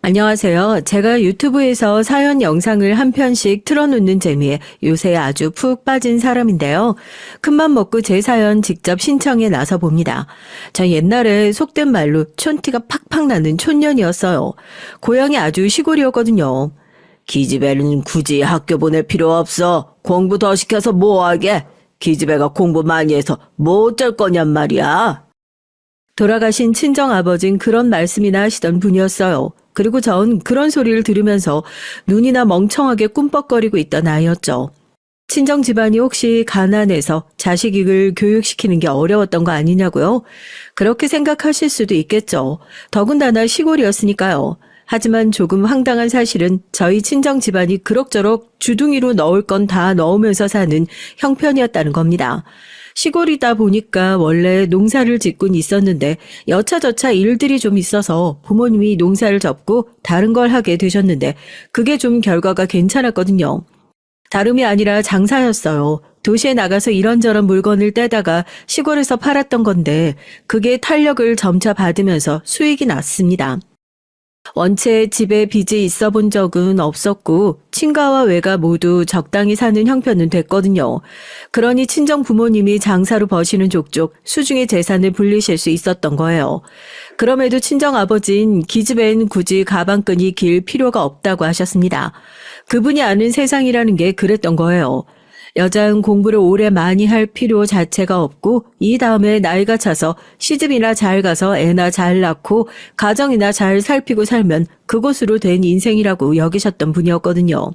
안녕하세요. 제가 유튜브에서 사연 영상을 한 편씩 틀어놓는 재미에 요새 아주 푹 빠진 사람인데요. 큰맘 먹고 제 사연 직접 신청해 나서 봅니다. 저 옛날에 속된 말로 촌티가 팍팍 나는 촌년이었어요. 고향이 아주 시골이었거든요. 기집애는 굳이 학교 보낼 필요 없어. 공부 더 시켜서 뭐하게? 기집애가 공부 많이 해서 뭐 어쩔 거냔 말이야. 돌아가신 친정아버진 그런 말씀이나 하시던 분이었어요. 그리고 전 그런 소리를 들으면서 눈이나 멍청하게 꿈뻑거리고 있던 아이였죠. 친정 집안이 혹시 가난해서 자식을 교육시키는 게 어려웠던 거 아니냐고요? 그렇게 생각하실 수도 있겠죠. 더군다나 시골이었으니까요. 하지만 조금 황당한 사실은 저희 친정 집안이 그럭저럭 주둥이로 넣을 건 다 넣으면서 사는 형편이었다는 겁니다. 시골이다 보니까 원래 농사를 짓곤 있었는데 여차저차 일들이 좀 있어서 부모님이 농사를 접고 다른 걸 하게 되셨는데 그게 좀 결과가 괜찮았거든요. 다름이 아니라 장사였어요. 도시에 나가서 이런저런 물건을 떼다가 시골에서 팔았던 건데 그게 탄력을 점차 받으면서 수익이 났습니다. 원체 집에 빚이 있어 본 적은 없었고 친가와 외가 모두 적당히 사는 형편은 됐거든요. 그러니 친정 부모님이 장사로 버시는 족족 수중의 재산을 불리실 수 있었던 거예요. 그럼에도 친정 아버진 기집애는 굳이 가방끈이 길 필요가 없다고 하셨습니다. 그분이 아는 세상이라는 게 그랬던 거예요. 여자는 공부를 오래 많이 할 필요 자체가 없고 이 다음에 나이가 차서 시집이나 잘 가서 애나 잘 낳고 가정이나 잘 살피고 살면 그것으로 된 인생이라고 여기셨던 분이었거든요.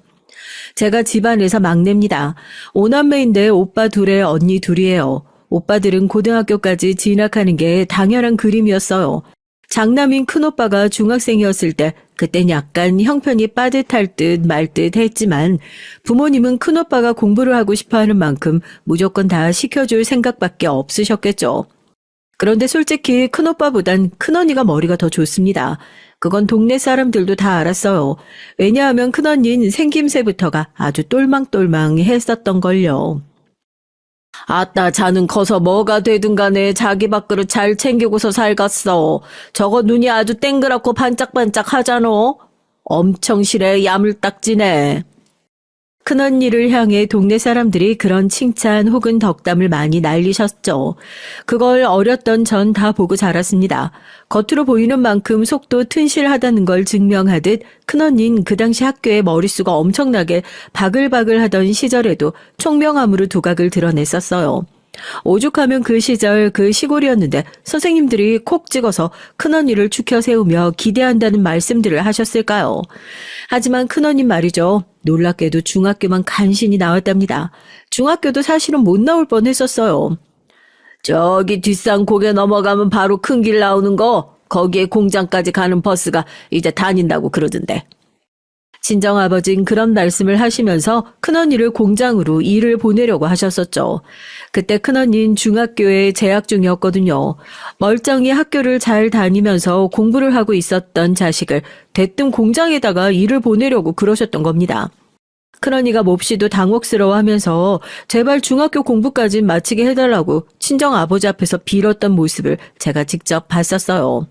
제가 집안에서 막내입니다. 오남매인데 오빠 둘에 언니 둘이에요. 오빠들은 고등학교까지 진학하는 게 당연한 그림이었어요. 장남인 큰오빠가 중학생이었을 때 그땐 약간 형편이 빠듯할 듯 말 듯 했지만 부모님은 큰오빠가 공부를 하고 싶어하는 만큼 무조건 다 시켜줄 생각밖에 없으셨겠죠. 그런데 솔직히 큰오빠보단 큰언니가 머리가 더 좋습니다. 그건 동네 사람들도 다 알았어요. 왜냐하면 큰언니는 생김새부터가 아주 똘망똘망했었던걸요. 아따, 자는 커서 뭐가 되든 간에 자기 밥그릇 잘 챙기고서 살갔어. 저거 눈이 아주 땡그랗고 반짝반짝 하잖아. 엄청 실해 야물딱지네. 큰언니를 향해 동네 사람들이 그런 칭찬 혹은 덕담을 많이 날리셨죠. 그걸 어렸던 전 다 보고 자랐습니다. 겉으로 보이는 만큼 속도 튼실하다는 걸 증명하듯 큰언니는 그 당시 학교에 머릿수가 엄청나게 바글바글하던 시절에도 총명함으로 두각을 드러냈었어요. 오죽하면 그 시절 그 시골이었는데 선생님들이 콕 찍어서 큰언니를 추켜 세우며 기대한다는 말씀들을 하셨을까요? 하지만 큰언니 말이죠. 놀랍게도 중학교만 간신히 나왔답니다. 중학교도 사실은 못 나올 뻔했었어요. 저기 뒷산 고개 넘어가면 바로 큰 길 나오는 거, 거기에 공장까지 가는 버스가 이제 다닌다고 그러던데. 친정아버진 그런 말씀을 하시면서 큰언니를 공장으로 일을 보내려고 하셨었죠. 그때 큰언니는 중학교에 재학 중이었거든요. 멀쩡히 학교를 잘 다니면서 공부를 하고 있었던 자식을 대뜸 공장에다가 일을 보내려고 그러셨던 겁니다. 큰언니가 몹시도 당혹스러워하면서 제발 중학교 공부까지 마치게 해달라고 친정아버지 앞에서 빌었던 모습을 제가 직접 봤었어요.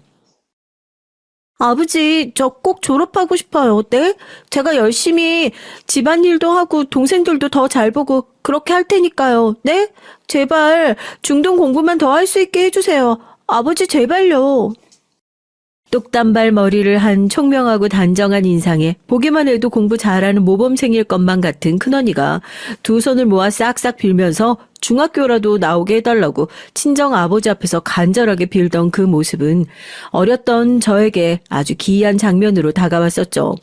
아버지, 저 꼭 졸업하고 싶어요. 네? 제가 열심히 집안일도 하고 동생들도 더 잘 보고 그렇게 할 테니까요. 네? 제발 중등 공부만 더 할 수 있게 해주세요. 아버지, 제발요. 똑단발 머리를 한 총명하고 단정한 인상에 보기만 해도 공부 잘하는 모범생일 것만 같은 큰언니가 두 손을 모아 싹싹 빌면서 중학교라도 나오게 해달라고 친정 아버지 앞에서 간절하게 빌던 그 모습은 어렸던 저에게 아주 기이한 장면으로 다가왔었죠.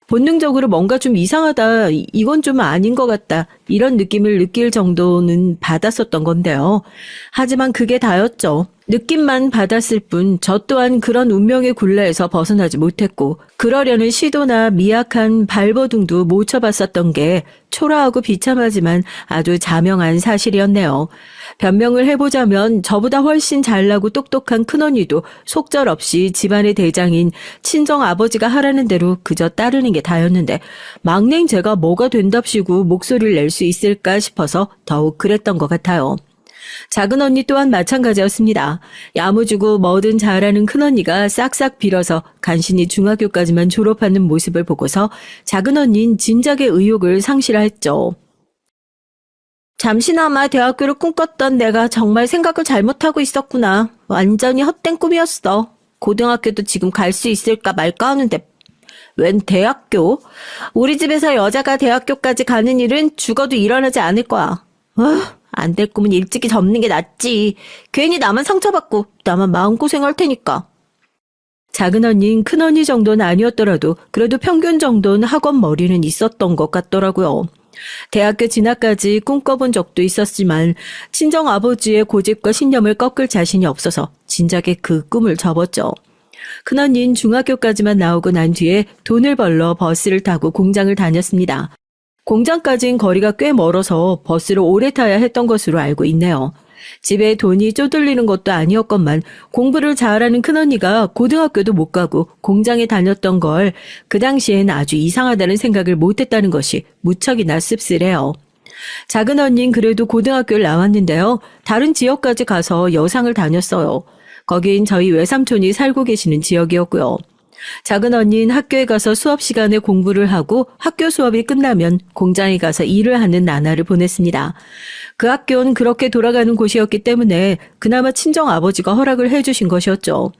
본능적으로 뭔가 좀 이상하다, 이건 좀 아닌 것 같다, 이런 느낌을 느낄 정도는 받았었던 건데요. 하지만 그게 다였죠. 느낌만 받았을 뿐 저 또한 그런 운명의 굴레에서 벗어나지 못했고 그러려는 시도나 미약한 발버둥도 못 쳐봤었던 게 초라하고 비참하지만 아주 자명한 사실이었네요. 변명을 해보자면 저보다 훨씬 잘나고 똑똑한 큰언니도 속절없이 집안의 대장인 친정아버지가 하라는 대로 그저 따르는 게 다였는데 막내인 제가 뭐가 된답시고 목소리를 낼 수 있을까 싶어서 더욱 그랬던 것 같아요. 작은 언니 또한 마찬가지였습니다. 야무지고 뭐든 잘하는 큰언니가 싹싹 빌어서 간신히 중학교까지만 졸업하는 모습을 보고서 작은 언니는 진작에 의욕을 상실했죠. 잠시나마 대학교를 꿈꿨던 내가 정말 생각을 잘못하고 있었구나. 완전히 헛된 꿈이었어. 고등학교도 지금 갈 수 있을까 말까 하는데 웬 대학교? 우리 집에서 여자가 대학교까지 가는 일은 죽어도 일어나지 않을 거야. 안 될 꿈은 일찍이 접는 게 낫지. 괜히 나만 상처받고 나만 마음고생할 테니까. 작은 언니는 큰 언니 정도는 아니었더라도 그래도 평균 정도는 학원 머리는 있었던 것 같더라고요. 대학교 진학까지 꿈꿔본 적도 있었지만 친정 아버지의 고집과 신념을 꺾을 자신이 없어서 진작에 그 꿈을 접었죠. 큰언니는 중학교까지만 나오고 난 뒤에 돈을 벌러 버스를 타고 공장을 다녔습니다. 공장까진 거리가 꽤 멀어서 버스를 오래 타야 했던 것으로 알고 있네요. 집에 돈이 쪼들리는 것도 아니었건만 공부를 잘하는 큰언니가 고등학교도 못 가고 공장에 다녔던 걸 그 당시엔 아주 이상하다는 생각을 못했다는 것이 무척이나 씁쓸해요. 작은 언니는 그래도 고등학교를 나왔는데요. 다른 지역까지 가서 여상을 다녔어요. 거긴 저희 외삼촌이 살고 계시는 지역이었고요. 작은 언니는 학교에 가서 수업 시간에 공부를 하고 학교 수업이 끝나면 공장에 가서 일을 하는 나날을 보냈습니다. 그 학교는 그렇게 돌아가는 곳이었기 때문에 그나마 친정 아버지가 허락을 해주신 것이었죠.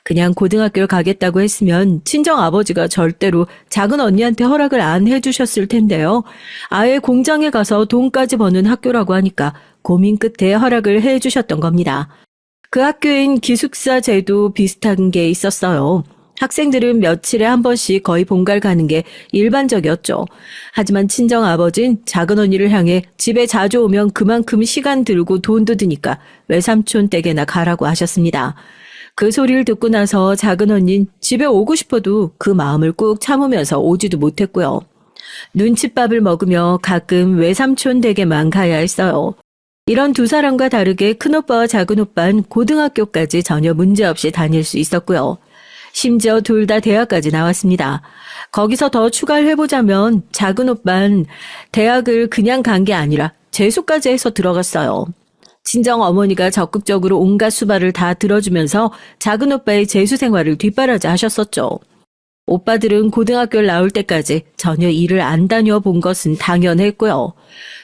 그냥 고등학교를 가겠다고 했으면 친정 아버지가 절대로 작은 언니한테 허락을 안 해주셨을 텐데요. 아예 공장에 가서 돈까지 버는 학교라고 하니까 고민 끝에 허락을 해주셨던 겁니다. 그 학교엔 기숙사 제도 비슷한 게 있었어요. 학생들은 며칠에 한 번씩 거의 본가를 가는 게 일반적이었죠. 하지만 친정 아버진 작은 언니를 향해 집에 자주 오면 그만큼 시간 들고 돈도 드니까 외삼촌 댁에나 가라고 하셨습니다. 그 소리를 듣고 나서 작은 언니는 집에 오고 싶어도 그 마음을 꾹 참으면서 오지도 못했고요. 눈칫밥을 먹으며 가끔 외삼촌 댁에만 가야 했어요. 이런 두 사람과 다르게 큰오빠와 작은오빠는 고등학교까지 전혀 문제없이 다닐 수 있었고요. 심지어 둘 다 대학까지 나왔습니다. 거기서 더 추가를 해보자면 작은 오빠는 대학을 그냥 간 게 아니라 재수까지 해서 들어갔어요. 친정 어머니가 적극적으로 온갖 수발을 다 들어주면서 작은 오빠의 재수 생활을 뒷바라지 하셨었죠. 오빠들은 고등학교를 나올 때까지 전혀 일을 안 다녀본 것은 당연했고요.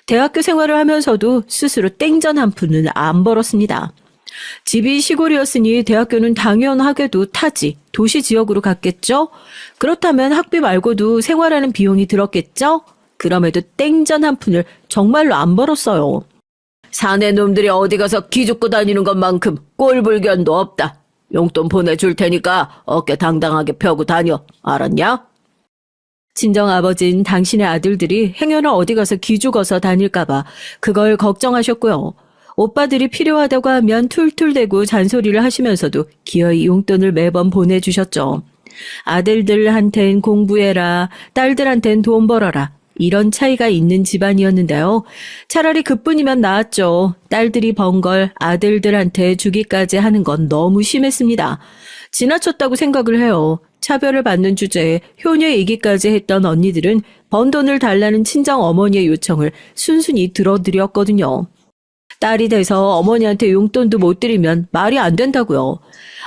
대학교 생활을 하면서도 스스로 땡전 한 푼은 안 벌었습니다. 집이 시골이었으니 대학교는 당연하게도 타지, 도시 지역으로 갔겠죠? 그렇다면 학비 말고도 생활하는 비용이 들었겠죠? 그럼에도 땡전 한 푼을 정말로 안 벌었어요. 사내 놈들이 어디 가서 기죽고 다니는 것만큼 꼴불견도 없다. 용돈 보내줄 테니까 어깨 당당하게 펴고 다녀. 알았냐? 친정아버지는 당신의 아들들이 행여나 어디 가서 기죽어서 다닐까봐 그걸 걱정하셨고요. 오빠들이 필요하다고 하면 툴툴대고 잔소리를 하시면서도 기어이 용돈을 매번 보내주셨죠. 아들들한텐 공부해라, 딸들한텐 돈 벌어라. 이런 차이가 있는 집안이었는데요. 차라리 그뿐이면 나았죠. 딸들이 번 걸 아들들한테 주기까지 하는 건 너무 심했습니다. 지나쳤다고 생각을 해요. 차별을 받는 주제에 효녀이기까지 했던 언니들은 번 돈을 달라는 친정 어머니의 요청을 순순히 들어드렸거든요. 딸이 돼서 어머니한테 용돈도 못 드리면 말이 안 된다고요.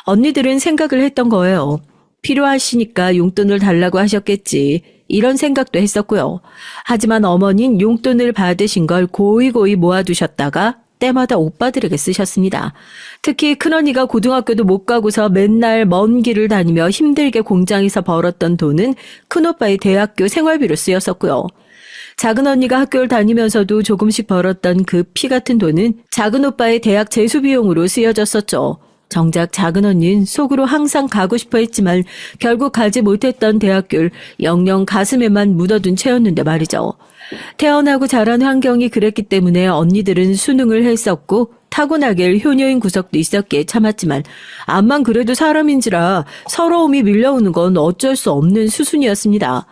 언니들은 생각을 했던 거예요. 필요하시니까 용돈을 달라고 하셨겠지. 이런 생각도 했었고요. 하지만 어머니는 용돈을 받으신 걸 고이고이 모아두셨다가 때마다 오빠들에게 쓰셨습니다. 특히 큰언니가 고등학교도 못 가고서 맨날 먼 길을 다니며 힘들게 공장에서 벌었던 돈은 큰오빠의 대학교 생활비로 쓰였었고요. 작은 언니가 학교를 다니면서도 조금씩 벌었던 그 피 같은 돈은 작은 오빠의 대학 재수 비용으로 쓰여졌었죠. 정작 작은 언니는 속으로 항상 가고 싶어 했지만 결국 가지 못했던 대학교를 영영 가슴에만 묻어둔 채였는데 말이죠. 태어나고 자란 환경이 그랬기 때문에 언니들은 수능을 했었고 타고나길 효녀인 구석도 있었기에 참았지만 암만 그래도 사람인지라 서러움이 밀려오는 건 어쩔 수 없는 수순이었습니다.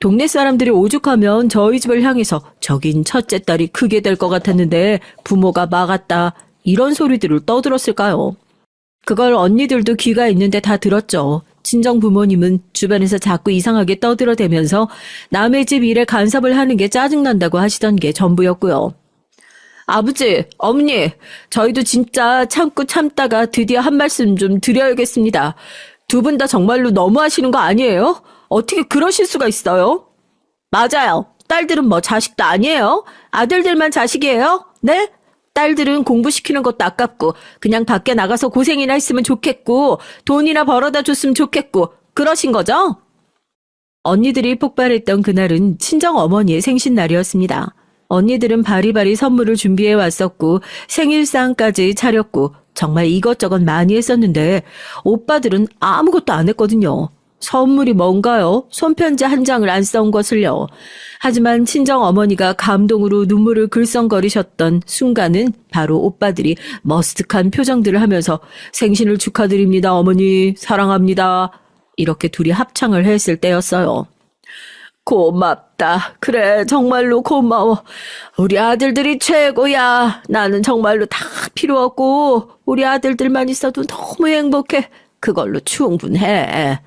동네 사람들이 오죽하면 저희 집을 향해서 저긴 첫째 딸이 크게 될 것 같았는데 부모가 막았다 이런 소리들을 떠들었을까요? 그걸 언니들도 귀가 있는데 다 들었죠. 친정 부모님은 주변에서 자꾸 이상하게 떠들어대면서 남의 집 일에 간섭을 하는 게 짜증난다고 하시던 게 전부였고요. 아버지, 어머니, 저희도 진짜 참고 참다가 드디어 한 말씀 좀 드려야겠습니다. 두 분 다 정말로 너무하시는 거 아니에요? 어떻게 그러실 수가 있어요? 맞아요. 딸들은 뭐 자식도 아니에요? 아들들만 자식이에요? 네? 딸들은 공부시키는 것도 아깝고 그냥 밖에 나가서 고생이나 했으면 좋겠고 돈이나 벌어다 줬으면 좋겠고 그러신 거죠? 언니들이 폭발했던 그날은 친정 어머니의 생신날이었습니다. 언니들은 바리바리 선물을 준비해 왔었고 생일상까지 차렸고 정말 이것저것 많이 했었는데 오빠들은 아무것도 안 했거든요. 선물이 뭔가요? 손편지 한 장을 안 써온 것을요. 하지만 친정 어머니가 감동으로 눈물을 글썽거리셨던 순간은 바로 오빠들이 머스득한 표정들을 하면서 생신을 축하드립니다, 어머니, 사랑합니다. 이렇게 둘이 합창을 했을 때였어요. 고맙다. 그래, 정말로 고마워. 우리 아들들이 최고야. 나는 정말로 다 필요 없고 우리 아들들만 있어도 너무 행복해. 그걸로 충분해.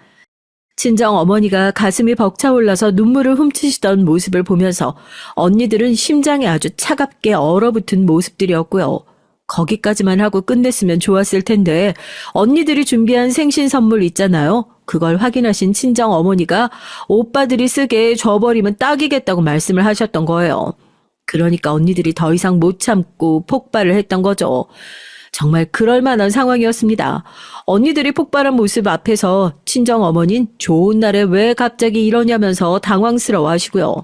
친정 어머니가 가슴이 벅차올라서 눈물을 훔치시던 모습을 보면서 언니들은 심장이 아주 차갑게 얼어붙은 모습들이었고요. 거기까지만 하고 끝냈으면 좋았을 텐데 언니들이 준비한 생신 선물 있잖아요. 그걸 확인하신 친정 어머니가 오빠들이 쓰게 줘버리면 딱이겠다고 말씀을 하셨던 거예요. 그러니까 언니들이 더 이상 못 참고 폭발을 했던 거죠. 정말 그럴 만한 상황이었습니다. 언니들이 폭발한 모습 앞에서 친정 어머니는 좋은 날에 왜 갑자기 이러냐면서 당황스러워 하시고요.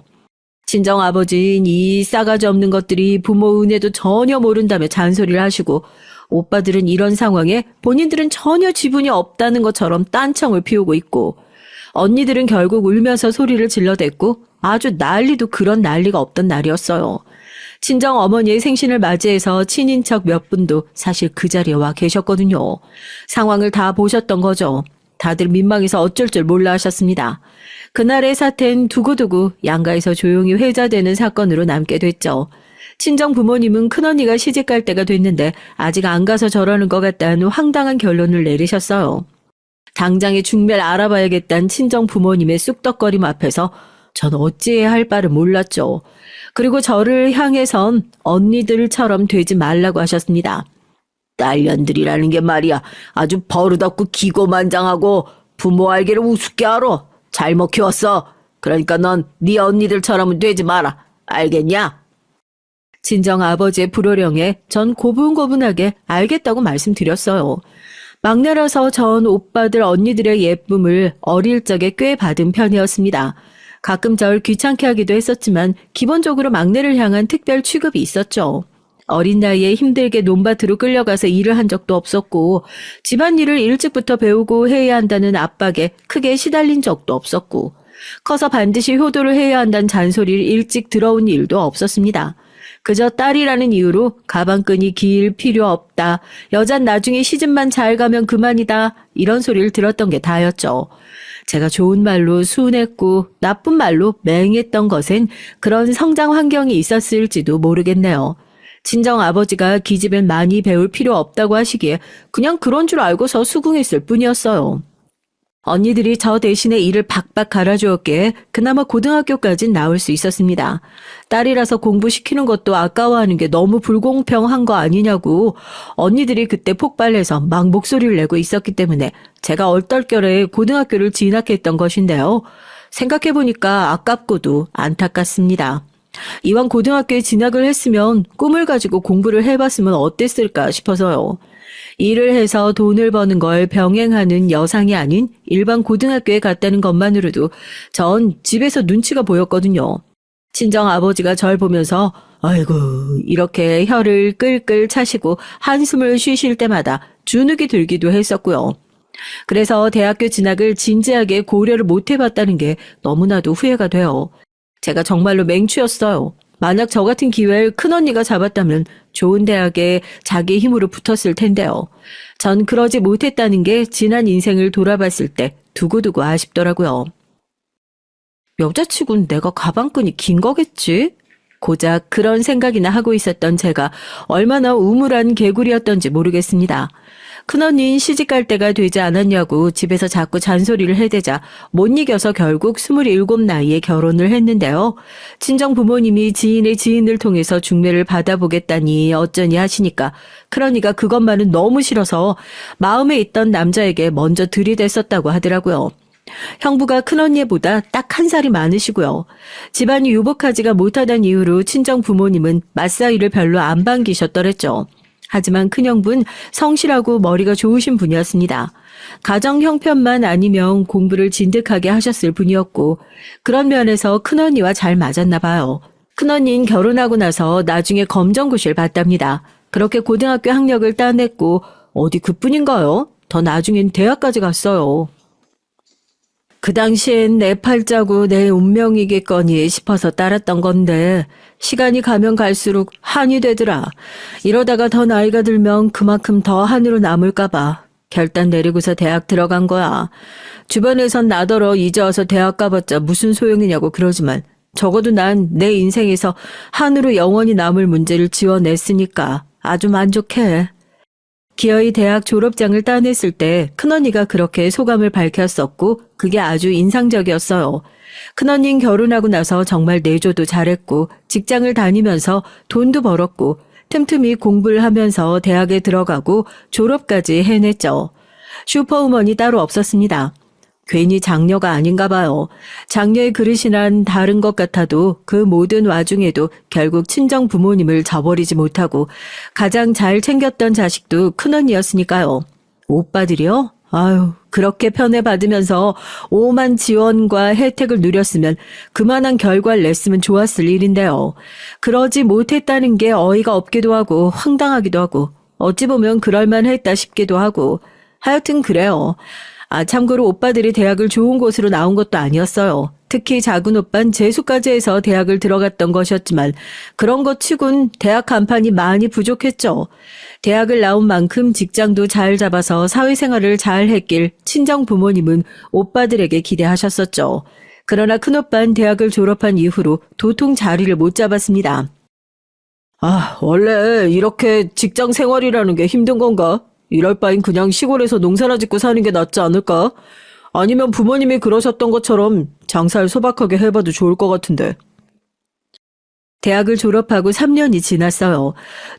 친정 아버지는 이 싸가지 없는 것들이 부모 은혜도 전혀 모른다며 잔소리를 하시고 오빠들은 이런 상황에 본인들은 전혀 지분이 없다는 것처럼 딴청을 피우고 있고 언니들은 결국 울면서 소리를 질러댔고 아주 난리도 그런 난리가 없던 날이었어요. 친정 어머니의 생신을 맞이해서 친인척 몇 분도 사실 그 자리에 와 계셨거든요. 상황을 다 보셨던 거죠. 다들 민망해서 어쩔 줄 몰라 하셨습니다. 그날의 사태는 두고두고 양가에서 조용히 회자되는 사건으로 남게 됐죠. 친정 부모님은 큰언니가 시집갈 때가 됐는데 아직 안 가서 저러는 것 같다는 황당한 결론을 내리셨어요. 당장의 중매를 알아봐야겠다는 친정 부모님의 쑥덕거림 앞에서 전 어찌해야 할 바를 몰랐죠. 그리고 저를 향해선 언니들처럼 되지 말라고 하셨습니다. 딸년들이라는 게 말이야 아주 버릇없고 기고만장하고 부모 알기를 우습게 알아. 잘못 키웠어. 그러니까 넌 네 언니들처럼은 되지 마라. 알겠냐? 친정 아버지의 불호령에 전 고분고분하게 알겠다고 말씀드렸어요. 막내라서 전 오빠들 언니들의 예쁨을 어릴 적에 꽤 받은 편이었습니다. 가끔 절 귀찮게 하기도 했었지만 기본적으로 막내를 향한 특별 취급이 있었죠. 어린 나이에 힘들게 논밭으로 끌려가서 일을 한 적도 없었고 집안일을 일찍부터 배우고 해야 한다는 압박에 크게 시달린 적도 없었고 커서 반드시 효도를 해야 한다는 잔소리를 일찍 들어온 일도 없었습니다. 그저 딸이라는 이유로 가방끈이 길 필요 없다. 여잔 나중에 시집만 잘 가면 그만이다. 이런 소리를 들었던 게 다였죠. 제가 좋은 말로 순했고 나쁜 말로 맹했던 것엔 그런 성장 환경이 있었을지도 모르겠네요. 친정 아버지가 기집엔 많이 배울 필요 없다고 하시기에 그냥 그런 줄 알고서 수긍했을 뿐이었어요. 언니들이 저 대신에 일을 박박 갈아주었기에 그나마 고등학교까진 나올 수 있었습니다. 딸이라서 공부시키는 것도 아까워하는 게 너무 불공평한 거 아니냐고 언니들이 그때 폭발해서 막 목소리를 내고 있었기 때문에 제가 얼떨결에 고등학교를 진학했던 것인데요. 생각해보니까 아깝고도 안타깝습니다. 이왕 고등학교에 진학을 했으면 꿈을 가지고 공부를 해봤으면 어땠을까 싶어서요. 일을 해서 돈을 버는 걸 병행하는 여상이 아닌 일반 고등학교에 갔다는 것만으로도 전 집에서 눈치가 보였거든요. 친정 아버지가 절 보면서 아이고 이렇게 혀를 끌끌 차시고 한숨을 쉬실 때마다 주눅이 들기도 했었고요. 그래서 대학교 진학을 진지하게 고려를 못 해봤다는 게 너무나도 후회가 돼요. 제가 정말로 맹추였어요. 만약 저 같은 기회를 큰언니가 잡았다면 좋은 대학에 자기 힘으로 붙었을 텐데요. 전 그러지 못했다는 게 지난 인생을 돌아봤을 때 두고두고 아쉽더라고요. 여자치곤 내가 가방끈이 긴 거겠지? 고작 그런 생각이나 하고 있었던 제가 얼마나 우물한 개구리였던지 모르겠습니다. 큰언니는 시집갈 때가 되지 않았냐고 집에서 자꾸 잔소리를 해대자 못 이겨서 결국 27 나이에 결혼을 했는데요. 친정 부모님이 지인의 지인을 통해서 중매를 받아보겠다니 어쩌니 하시니까 큰언니가 그것만은 너무 싫어서 마음에 있던 남자에게 먼저 들이댔었다고 하더라고요. 형부가 큰언니보다 딱 1살이 많으시고요. 집안이 유복하지가 못하다는 이유로 친정 부모님은 맞사이를 별로 안 반기셨더랬죠. 하지만 큰형부는 성실하고 머리가 좋으신 분이었습니다. 가정 형편만 아니면 공부를 진득하게 하셨을 분이었고 그런 면에서 큰언니와 잘 맞았나 봐요. 큰언니는 결혼하고 나서 나중에 검정고시를 봤답니다. 그렇게 고등학교 학력을 따냈고 어디 그뿐인가요? 더 나중엔 대학까지 갔어요. 그 당시엔 내 팔자고 내 운명이겠거니 싶어서 따랐던 건데 시간이 가면 갈수록 한이 되더라. 이러다가 더 나이가 들면 그만큼 더 한으로 남을까 봐 결단 내리고서 대학 들어간 거야. 주변에선 나더러 이제 와서 대학 가봤자 무슨 소용이냐고 그러지만 적어도 난 내 인생에서 한으로 영원히 남을 문제를 지어냈으니까 아주 만족해. 기어이 대학 졸업장을 따냈을 때 큰언니가 그렇게 소감을 밝혔었고 그게 아주 인상적이었어요. 큰언니는 결혼하고 나서 정말 내조도 잘했고 직장을 다니면서 돈도 벌었고 틈틈이 공부를 하면서 대학에 들어가고 졸업까지 해냈죠. 슈퍼우먼이 따로 없었습니다. 괜히 장녀가 아닌가 봐요. 장녀의 그릇이란 다른 것 같아도 그 모든 와중에도 결국 친정 부모님을 저버리지 못하고 가장 잘 챙겼던 자식도 큰언니였으니까요. 오빠들이요? 아유, 그렇게 편애받으면서 오만 지원과 혜택을 누렸으면 그만한 결과를 냈으면 좋았을 일인데요. 그러지 못했다는 게 어이가 없기도 하고 황당하기도 하고 어찌 보면 그럴만했다 싶기도 하고 하여튼 그래요. 참고로 오빠들이 대학을 좋은 곳으로 나온 것도 아니었어요. 특히 작은 오빠는 재수까지 해서 대학을 들어갔던 것이었지만 그런 것 치곤 대학 간판이 많이 부족했죠. 대학을 나온 만큼 직장도 잘 잡아서 사회생활을 잘 했길 친정 부모님은 오빠들에게 기대하셨었죠. 그러나 큰오빠는 대학을 졸업한 이후로 도통 자리를 못 잡았습니다. 원래 이렇게 직장 생활이라는 게 힘든 건가? 이럴 바엔 그냥 시골에서 농사나 짓고 사는 게 낫지 않을까? 아니면 부모님이 그러셨던 것처럼 장사를 소박하게 해봐도 좋을 것 같은데. 대학을 졸업하고 3년이 지났어요.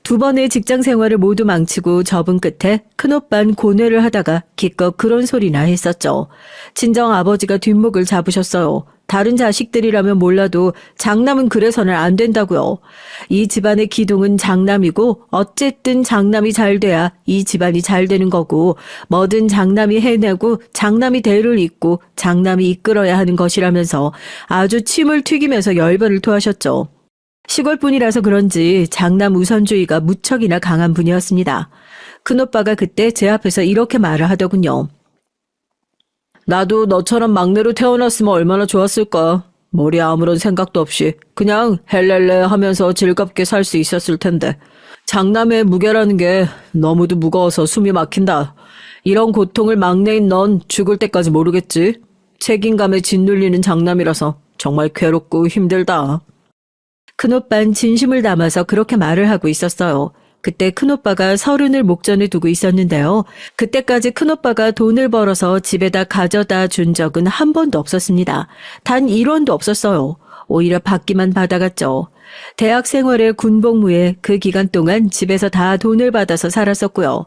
2번의 직장 생활을 모두 망치고 접은 끝에 큰오빠는 고뇌를 하다가 기껏 그런 소리나 했었죠. 친정 아버지가 뒷목을 잡으셨어요. 다른 자식들이라면 몰라도 장남은 그래서는 안 된다고요. 이 집안의 기둥은 장남이고 어쨌든 장남이 잘 돼야 이 집안이 잘 되는 거고 뭐든 장남이 해내고 장남이 대를 잇고 장남이 이끌어야 하는 것이라면서 아주 침을 튀기면서 열변을 토하셨죠. 시골분이라서 그런지 장남 우선주의가 무척이나 강한 분이었습니다. 큰오빠가 그때 제 앞에서 이렇게 말을 하더군요. 나도 너처럼 막내로 태어났으면 얼마나 좋았을까. 머리에 아무런 생각도 없이 그냥 헬렐레 하면서 즐겁게 살 수 있었을 텐데. 장남의 무게라는 게 너무도 무거워서 숨이 막힌다. 이런 고통을 막내인 넌 죽을 때까지 모르겠지. 책임감에 짓눌리는 장남이라서 정말 괴롭고 힘들다. 큰오빠는 진심을 담아서 그렇게 말을 하고 있었어요. 그때 큰오빠가 30을 목전에 두고 있었는데요. 그때까지 큰오빠가 돈을 벌어서 집에다 가져다 준 적은 한 번도 없었습니다. 단 1원도 없었어요. 오히려 받기만 받아갔죠. 대학 생활의 군복무에 그 기간 동안 집에서 다 돈을 받아서 살았었고요.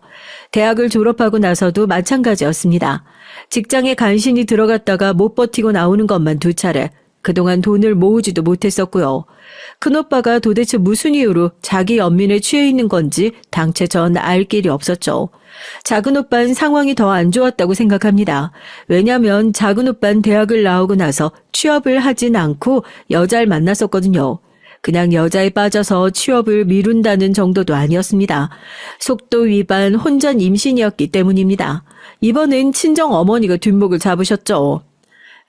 대학을 졸업하고 나서도 마찬가지였습니다. 직장에 간신히 들어갔다가 못 버티고 나오는 것만 2차례. 그동안 돈을 모으지도 못했었고요. 큰오빠가 도대체 무슨 이유로 자기 연민에 취해 있는 건지 당최 전 알 길이 없었죠. 작은 오빠는 상황이 더 안 좋았다고 생각합니다. 왜냐하면 작은 오빠는 대학을 나오고 나서 취업을 하진 않고 여자를 만났었거든요. 그냥 여자에 빠져서 취업을 미룬다는 정도도 아니었습니다. 속도 위반 혼전 임신이었기 때문입니다. 이번엔 친정 어머니가 뒷목을 잡으셨죠.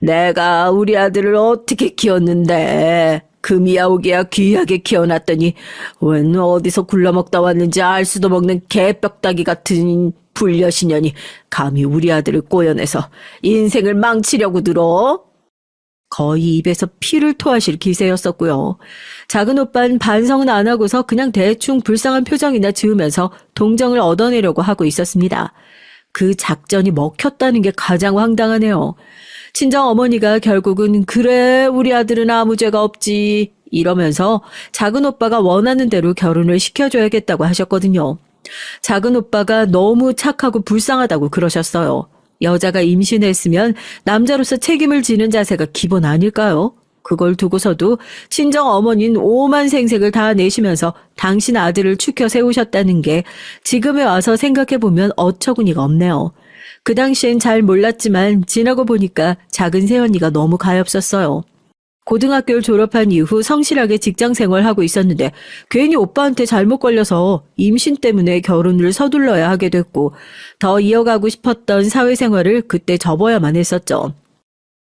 내가 우리 아들을 어떻게 키웠는데 금이야오기야 귀하게 키워놨더니 웬 어디서 굴러먹다 왔는지 알 수도 먹는 개벽다기 같은 불려시년이 감히 우리 아들을 꼬여내서 인생을 망치려고 들어? 거의 입에서 피를 토하실 기세였었고요. 작은 오빠는 반성은 안 하고서 그냥 대충 불쌍한 표정이나 지으면서 동정을 얻어내려고 하고 있었습니다. 그 작전이 먹혔다는 게 가장 황당하네요. 친정 어머니가 결국은 그래 우리 아들은 아무 죄가 없지 이러면서 작은 오빠가 원하는 대로 결혼을 시켜줘야겠다고 하셨거든요. 작은 오빠가 너무 착하고 불쌍하다고 그러셨어요. 여자가 임신했으면 남자로서 책임을 지는 자세가 기본 아닐까요? 그걸 두고서도 친정 어머니는 오만 생색을 다 내시면서 당신 아들을 추켜 세우셨다는 게 지금에 와서 생각해보면 어처구니가 없네요. 그 당시엔 잘 몰랐지만 지나고 보니까 작은 새언니가 너무 가엾었어요. 고등학교를 졸업한 이후 성실하게 직장 생활하고 있었는데 괜히 오빠한테 잘못 걸려서 임신 때문에 결혼을 서둘러야 하게 됐고 더 이어가고 싶었던 사회생활을 그때 접어야만 했었죠.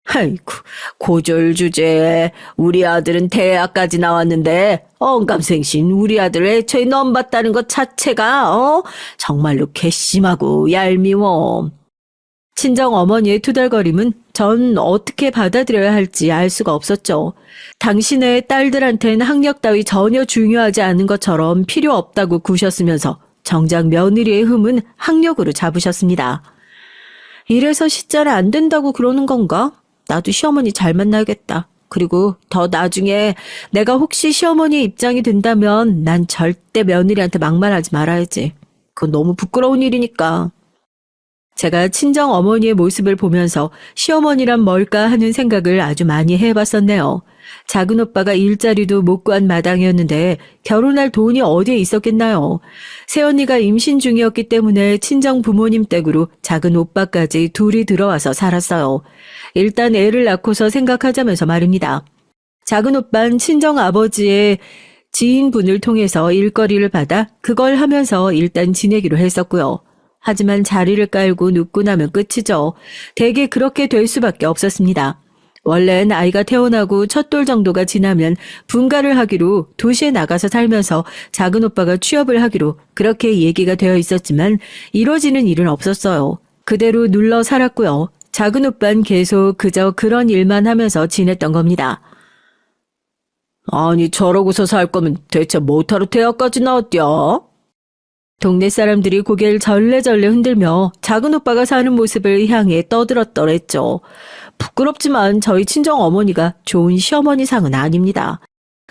아이고, 고졸 주제에 우리 아들은 대학까지 나왔는데 언감생신 우리 아들 애초에 넘봤다는 것 자체가 정말로 괘씸하고 얄미워. 친정 어머니의 투덜거림은 전 어떻게 받아들여야 할지 알 수가 없었죠. 당신의 딸들한텐 학력 따위 전혀 중요하지 않은 것처럼 필요 없다고 구셨으면서 정작 며느리의 흠은 학력으로 잡으셨습니다. 이래서 시자를 안 된다고 그러는 건가? 나도 시어머니 잘 만나야겠다. 그리고 더 나중에 내가 혹시 시어머니의 입장이 된다면 난 절대 며느리한테 막말하지 말아야지. 그건 너무 부끄러운 일이니까. 제가 친정 어머니의 모습을 보면서 시어머니란 뭘까 하는 생각을 아주 많이 해봤었네요. 작은 오빠가 일자리도 못 구한 마당이었는데 결혼할 돈이 어디에 있었겠나요? 새언니가 임신 중이었기 때문에 친정 부모님 댁으로 작은 오빠까지 둘이 들어와서 살았어요. 일단 애를 낳고서 생각하자면서 말입니다. 작은 오빠는 친정 아버지의 지인분을 통해서 일거리를 받아 그걸 하면서 일단 지내기로 했었고요. 하지만 자리를 깔고 눕고 나면 끝이죠. 대개 그렇게 될 수밖에 없었습니다. 원래는 아이가 태어나고 첫 돌 정도가 지나면 분가를 하기로 도시에 나가서 살면서 작은 오빠가 취업을 하기로 그렇게 얘기가 되어 있었지만 이루어지는 일은 없었어요. 그대로 눌러 살았고요. 작은 오빠는 계속 그저 그런 일만 하면서 지냈던 겁니다. 아니 저러고서 살 거면 대체 뭐하러 대학까지 나왔디야? 동네 사람들이 고개를 절레절레 흔들며 작은 오빠가 사는 모습을 향해 떠들었더랬죠. 부끄럽지만 저희 친정 어머니가 좋은 시어머니 상은 아닙니다.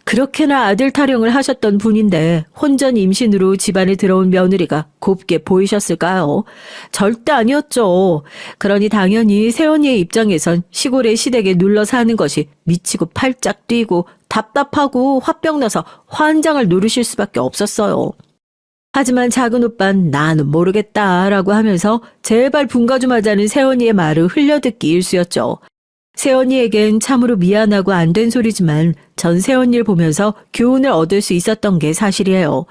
그렇게나 아들 타령을 하셨던 분인데 혼전 임신으로 집안에 들어온 며느리가 곱게 보이셨을까요? 절대 아니었죠. 그러니 당연히 새언니의 입장에선 시골의 시댁에 눌러 사는 것이 미치고 팔짝 뛰고 답답하고 화병 나서 환장을 누르실 수밖에 없었어요. 하지만 작은 오빤 나는 모르겠다라고 하면서 제발 분가 좀 하자는 새언니의 말을 흘려듣기 일쑤였죠. 새언니에겐 참으로 미안하고 안 된 소리지만 전 새언니를 보면서 교훈을 얻을 수 있었던 게 사실이에요.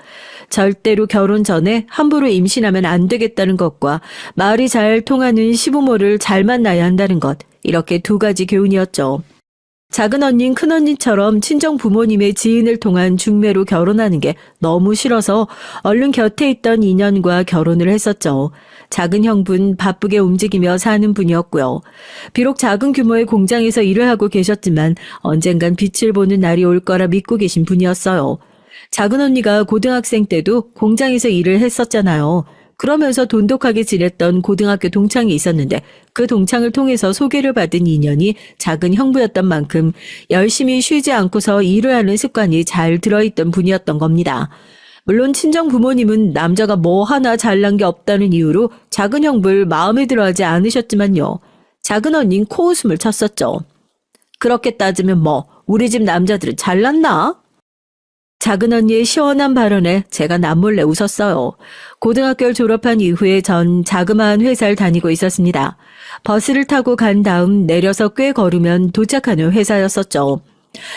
절대로 결혼 전에 함부로 임신하면 안 되겠다는 것과 말이 잘 통하는 시부모를 잘 만나야 한다는 것, 이렇게 두 가지 교훈이었죠. 작은 언닌 큰 언니처럼 친정 부모님의 지인을 통한 중매로 결혼하는 게 너무 싫어서 얼른 곁에 있던 인연과 결혼을 했었죠. 작은 형분 바쁘게 움직이며 사는 분이었고요. 비록 작은 규모의 공장에서 일을 하고 계셨지만 언젠간 빛을 보는 날이 올 거라 믿고 계신 분이었어요. 작은 언니가 고등학생 때도 공장에서 일을 했었잖아요. 그러면서 돈독하게 지냈던 고등학교 동창이 있었는데 그 동창을 통해서 소개를 받은 인연이 작은 형부였던 만큼 열심히 쉬지 않고서 일을 하는 습관이 잘 들어있던 분이었던 겁니다. 물론 친정 부모님은 남자가 뭐 하나 잘난 게 없다는 이유로 작은 형부를 마음에 들어하지 않으셨지만요. 작은 언니는 코웃음을 쳤었죠. 그렇게 따지면 뭐 우리 집 남자들은 잘났나? 작은 언니의 시원한 발언에 제가 남몰래 웃었어요. 고등학교를 졸업한 이후에 전 자그마한 회사를 다니고 있었습니다. 버스를 타고 간 다음 내려서 꽤 걸으면 도착하는 회사였었죠.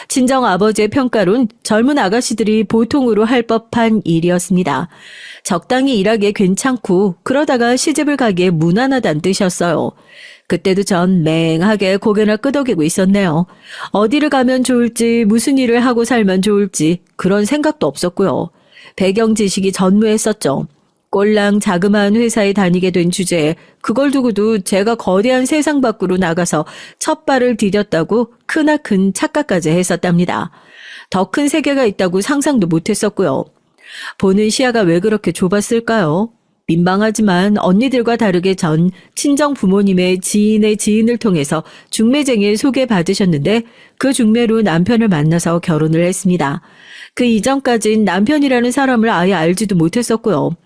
친정 아버지의 평가론 젊은 아가씨들이 보통으로 할 법한 일이었습니다. 적당히 일하기에 괜찮고 그러다가 시집을 가기에 무난하다는 뜻이었어요. 그때도 전 맹하게 고개나 끄덕이고 있었네요. 어디를 가면 좋을지 무슨 일을 하고 살면 좋을지 그런 생각도 없었고요. 배경 지식이 전무했었죠. 꼴랑 자그마한 회사에 다니게 된 주제에 그걸 두고도 제가 거대한 세상 밖으로 나가서 첫 발을 디뎠다고 크나큰 착각까지 했었답니다. 더 큰 세계가 있다고 상상도 못했었고요. 보는 시야가 왜 그렇게 좁았을까요? 민망하지만 언니들과 다르게 전 친정 부모님의 지인의 지인을 통해서 중매쟁이에 소개받으셨는데 그 중매로 남편을 만나서 결혼을 했습니다. 그 이전까진 남편이라는 사람을 아예 알지도 못했었고요.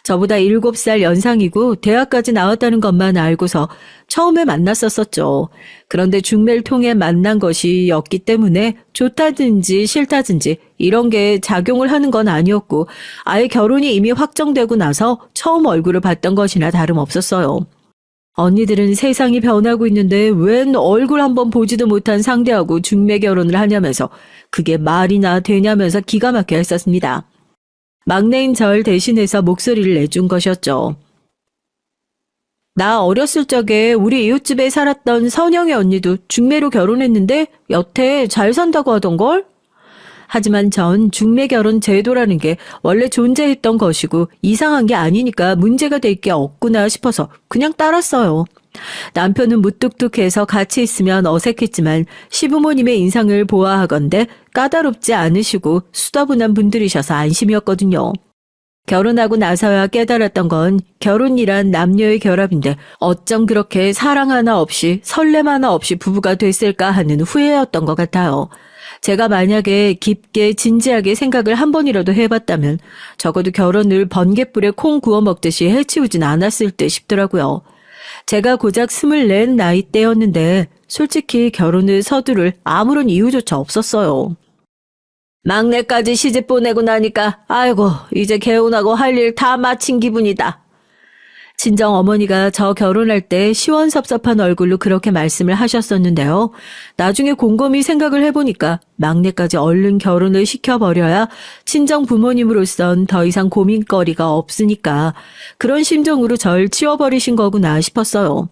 저보다 7살 연상이고 대학까지 나왔다는 것만 알고서 처음에 만났었었죠. 그런데 중매를 통해 만난 것이었기 때문에 좋다든지 싫다든지 이런 게 작용을 하는 건 아니었고 아예 결혼이 이미 확정되고 나서 처음 얼굴을 봤던 것이나 다름없었어요. 언니들은 세상이 변하고 있는데 웬 얼굴 한번 보지도 못한 상대하고 중매 결혼을 하냐면서 그게 말이나 되냐면서 기가 막혀 했었습니다. 막내인 절 대신해서 목소리를 내준 것이었죠. 나 어렸을 적에 우리 이웃집에 살았던 선영의 언니도 중매로 결혼했는데 여태 잘 산다고 하던걸? 하지만 전 중매 결혼 제도라는 게 원래 존재했던 것이고 이상한 게 아니니까 문제가 될 게 없구나 싶어서 그냥 따랐어요. 남편은 무뚝뚝해서 같이 있으면 어색했지만 시부모님의 인상을 보아하건대 까다롭지 않으시고 수다분한 분들이셔서 안심이었거든요. 결혼하고 나서야 깨달았던 건 결혼이란 남녀의 결합인데 어쩜 그렇게 사랑 하나 없이 설렘 하나 없이 부부가 됐을까 하는 후회였던 것 같아요. 제가 만약에 깊게 진지하게 생각을 한 번이라도 해봤다면 적어도 결혼을 번갯불에 콩 구워 먹듯이 해치우진 않았을 듯 싶더라고요. 제가 고작 24 나이 때였는데 솔직히 결혼을 서두를 아무런 이유조차 없었어요. 막내까지 시집 보내고 나니까 아이고 이제 개운하고 할 일 다 마친 기분이다. 친정 어머니가 저 결혼할 때 시원섭섭한 얼굴로 그렇게 말씀을 하셨었는데요. 나중에 곰곰이 생각을 해보니까 막내까지 얼른 결혼을 시켜버려야 친정 부모님으로선 더 이상 고민거리가 없으니까 그런 심정으로 절 치워버리신 거구나 싶었어요.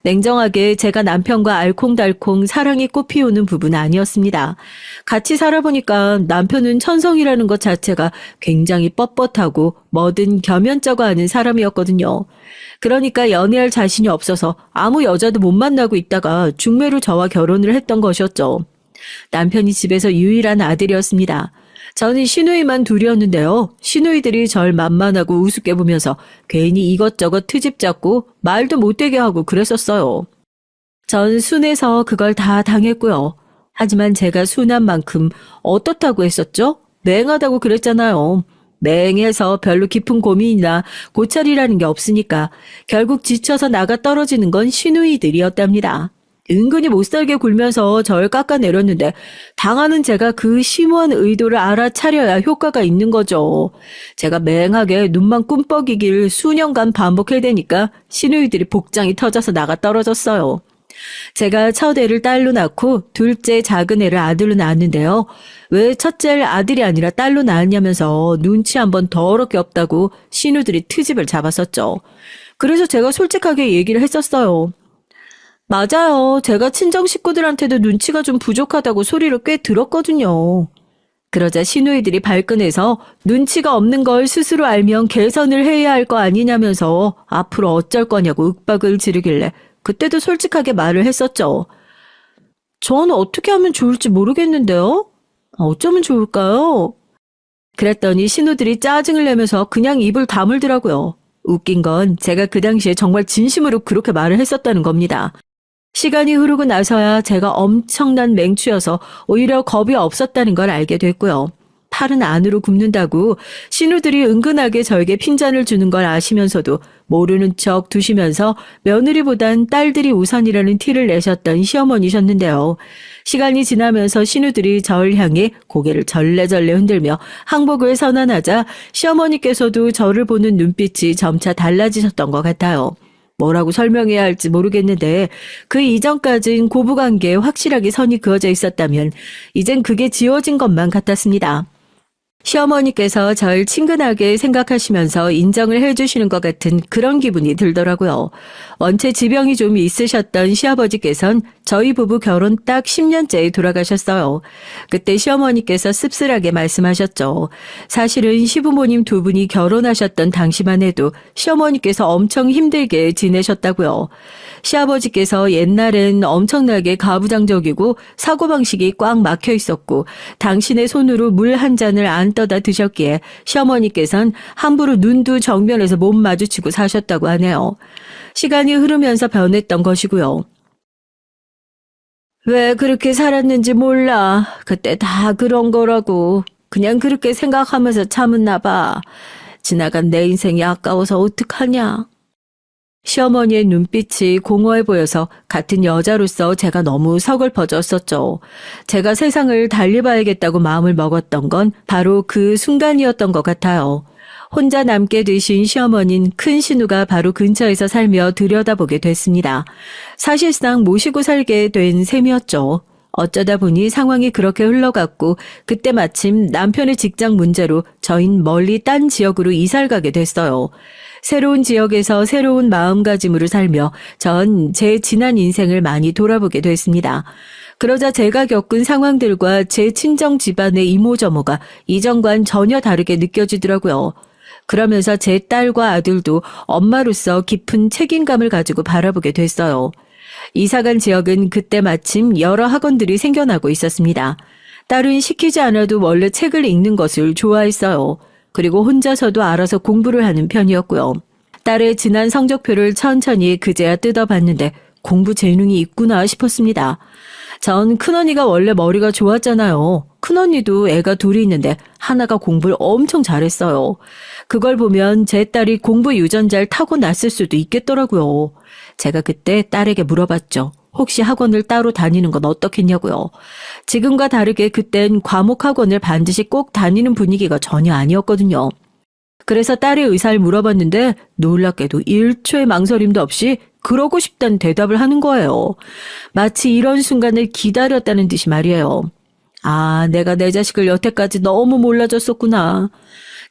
냉정하게 제가 남편과 알콩달콩 사랑이 꽃피우는 부부는 아니었습니다. 같이 살아보니까 남편은 천성이라는 것 자체가 굉장히 뻣뻣하고 뭐든 겸연쩍어 하는 사람이었거든요. 그러니까 연애할 자신이 없어서 아무 여자도 못 만나고 있다가 중매로 저와 결혼을 했던 것이었죠. 남편이 집에서 유일한 아들이었습니다. 저는 시누이만 둘이었는데요. 시누이들이 절 만만하고 우습게 보면서 괜히 이것저것 트집 잡고 말도 못되게 하고 그랬었어요. 전 순해서 그걸 다 당했고요. 하지만 제가 순한 만큼 어떻다고 했었죠? 맹하다고 그랬잖아요. 맹해서 별로 깊은 고민이나 고찰이라는 게 없으니까 결국 지쳐서 나가 떨어지는 건 시누이들이었답니다. 은근히 못살게 굴면서 절 깎아내렸는데 당하는 제가 그 심오한 의도를 알아차려야 효과가 있는 거죠. 제가 맹하게 눈만 꿈뻑이길 수년간 반복해대니까 시누이들이 복장이 터져서 나가 떨어졌어요. 제가 첫 애를 딸로 낳고 둘째 작은 애를 아들로 낳았는데요. 왜 첫째를 아들이 아니라 딸로 낳았냐면서 눈치 한번 더럽게 없다고 시누들이 트집을 잡았었죠. 그래서 제가 솔직하게 얘기를 했었어요. 맞아요. 제가 친정 식구들한테도 눈치가 좀 부족하다고 소리를 꽤 들었거든요. 그러자 시누이들이 발끈해서 눈치가 없는 걸 스스로 알면 개선을 해야 할 거 아니냐면서 앞으로 어쩔 거냐고 윽박을 지르길래 그때도 솔직하게 말을 했었죠. 전 어떻게 하면 좋을지 모르겠는데요. 어쩌면 좋을까요? 그랬더니 신우들이 짜증을 내면서 그냥 입을 다물더라고요. 웃긴 건 제가 그 당시에 정말 진심으로 그렇게 말을 했었다는 겁니다. 시간이 흐르고 나서야 제가 엄청난 맹추여서 오히려 겁이 없었다는 걸 알게 됐고요. 팔은 안으로 굽는다고 신우들이 은근하게 저에게 핀잔을 주는 걸 아시면서도 모르는 척 두시면서 며느리보단 딸들이 우선이라는 티를 내셨던 시어머니셨는데요. 시간이 지나면서 신우들이 절 향해 고개를 절레절레 흔들며 항복을 선언하자 시어머니께서도 저를 보는 눈빛이 점차 달라지셨던 것 같아요. 뭐라고 설명해야 할지 모르겠는데 그 이전까진 고부관계에 확실하게 선이 그어져 있었다면 이젠 그게 지워진 것만 같았습니다. 시어머니께서 절 친근하게 생각하시면서 인정을 해주시는 것 같은 그런 기분이 들더라고요. 원체 지병이 좀 있으셨던 시아버지께선 저희 부부 결혼 딱 10년째에 돌아가셨어요. 그때 시어머니께서 씁쓸하게 말씀하셨죠. 사실은 시부모님 두 분이 결혼하셨던 당시만 해도 시어머니께서 엄청 힘들게 지내셨다고요. 시아버지께서 옛날엔 엄청나게 가부장적이고 사고방식이 꽉 막혀 있었고 당신의 손으로 물 한 잔을 안 떠다 드셨기에 시어머니께선 함부로 눈도 정면에서 못 마주치고 사셨다고 하네요. 시간이 흐르면서 변했던 것이고요. 왜 그렇게 살았는지 몰라. 그때 다 그런 거라고. 그냥 그렇게 생각하면서 참았나 봐. 지나간 내 인생이 아까워서 어떡하냐. 시어머니의 눈빛이 공허해 보여서 같은 여자로서 제가 너무 서글퍼졌었죠. 제가 세상을 달리 봐야겠다고 마음을 먹었던 건 바로 그 순간이었던 것 같아요. 혼자 남게 되신 시어머니는 큰 신우가 바로 근처에서 살며 들여다보게 됐습니다. 사실상 모시고 살게 된 셈이었죠. 어쩌다 보니 상황이 그렇게 흘러갔고 그때 마침 남편의 직장 문제로 저흰 멀리 딴 지역으로 이사를 가게 됐어요. 새로운 지역에서 새로운 마음가짐으로 살며 전 제 지난 인생을 많이 돌아보게 됐습니다. 그러자 제가 겪은 상황들과 제 친정 집안의 이모저모가 이전과는 전혀 다르게 느껴지더라고요. 그러면서 제 딸과 아들도 엄마로서 깊은 책임감을 가지고 바라보게 됐어요. 이사간 지역은 그때 마침 여러 학원들이 생겨나고 있었습니다. 딸은 시키지 않아도 원래 책을 읽는 것을 좋아했어요. 그리고 혼자서도 알아서 공부를 하는 편이었고요. 딸의 지난 성적표를 천천히 그제야 뜯어봤는데 공부 재능이 있구나 싶었습니다. 전 큰언니가 원래 머리가 좋았잖아요. 큰언니도 애가 둘이 있는데 하나가 공부를 엄청 잘했어요. 그걸 보면 제 딸이 공부 유전자를 타고났을 수도 있겠더라고요. 제가 그때 딸에게 물어봤죠. 혹시 학원을 따로 다니는 건 어떻겠냐고요. 지금과 다르게 그땐 과목 학원을 반드시 꼭 다니는 분위기가 전혀 아니었거든요. 그래서 딸의 의사를 물어봤는데 놀랍게도 1초의 망설임도 없이 그러고 싶다는 대답을 하는 거예요. 마치 이런 순간을 기다렸다는 듯이 말이에요. 아, 내가 내 자식을 여태까지 너무 몰라줬었구나.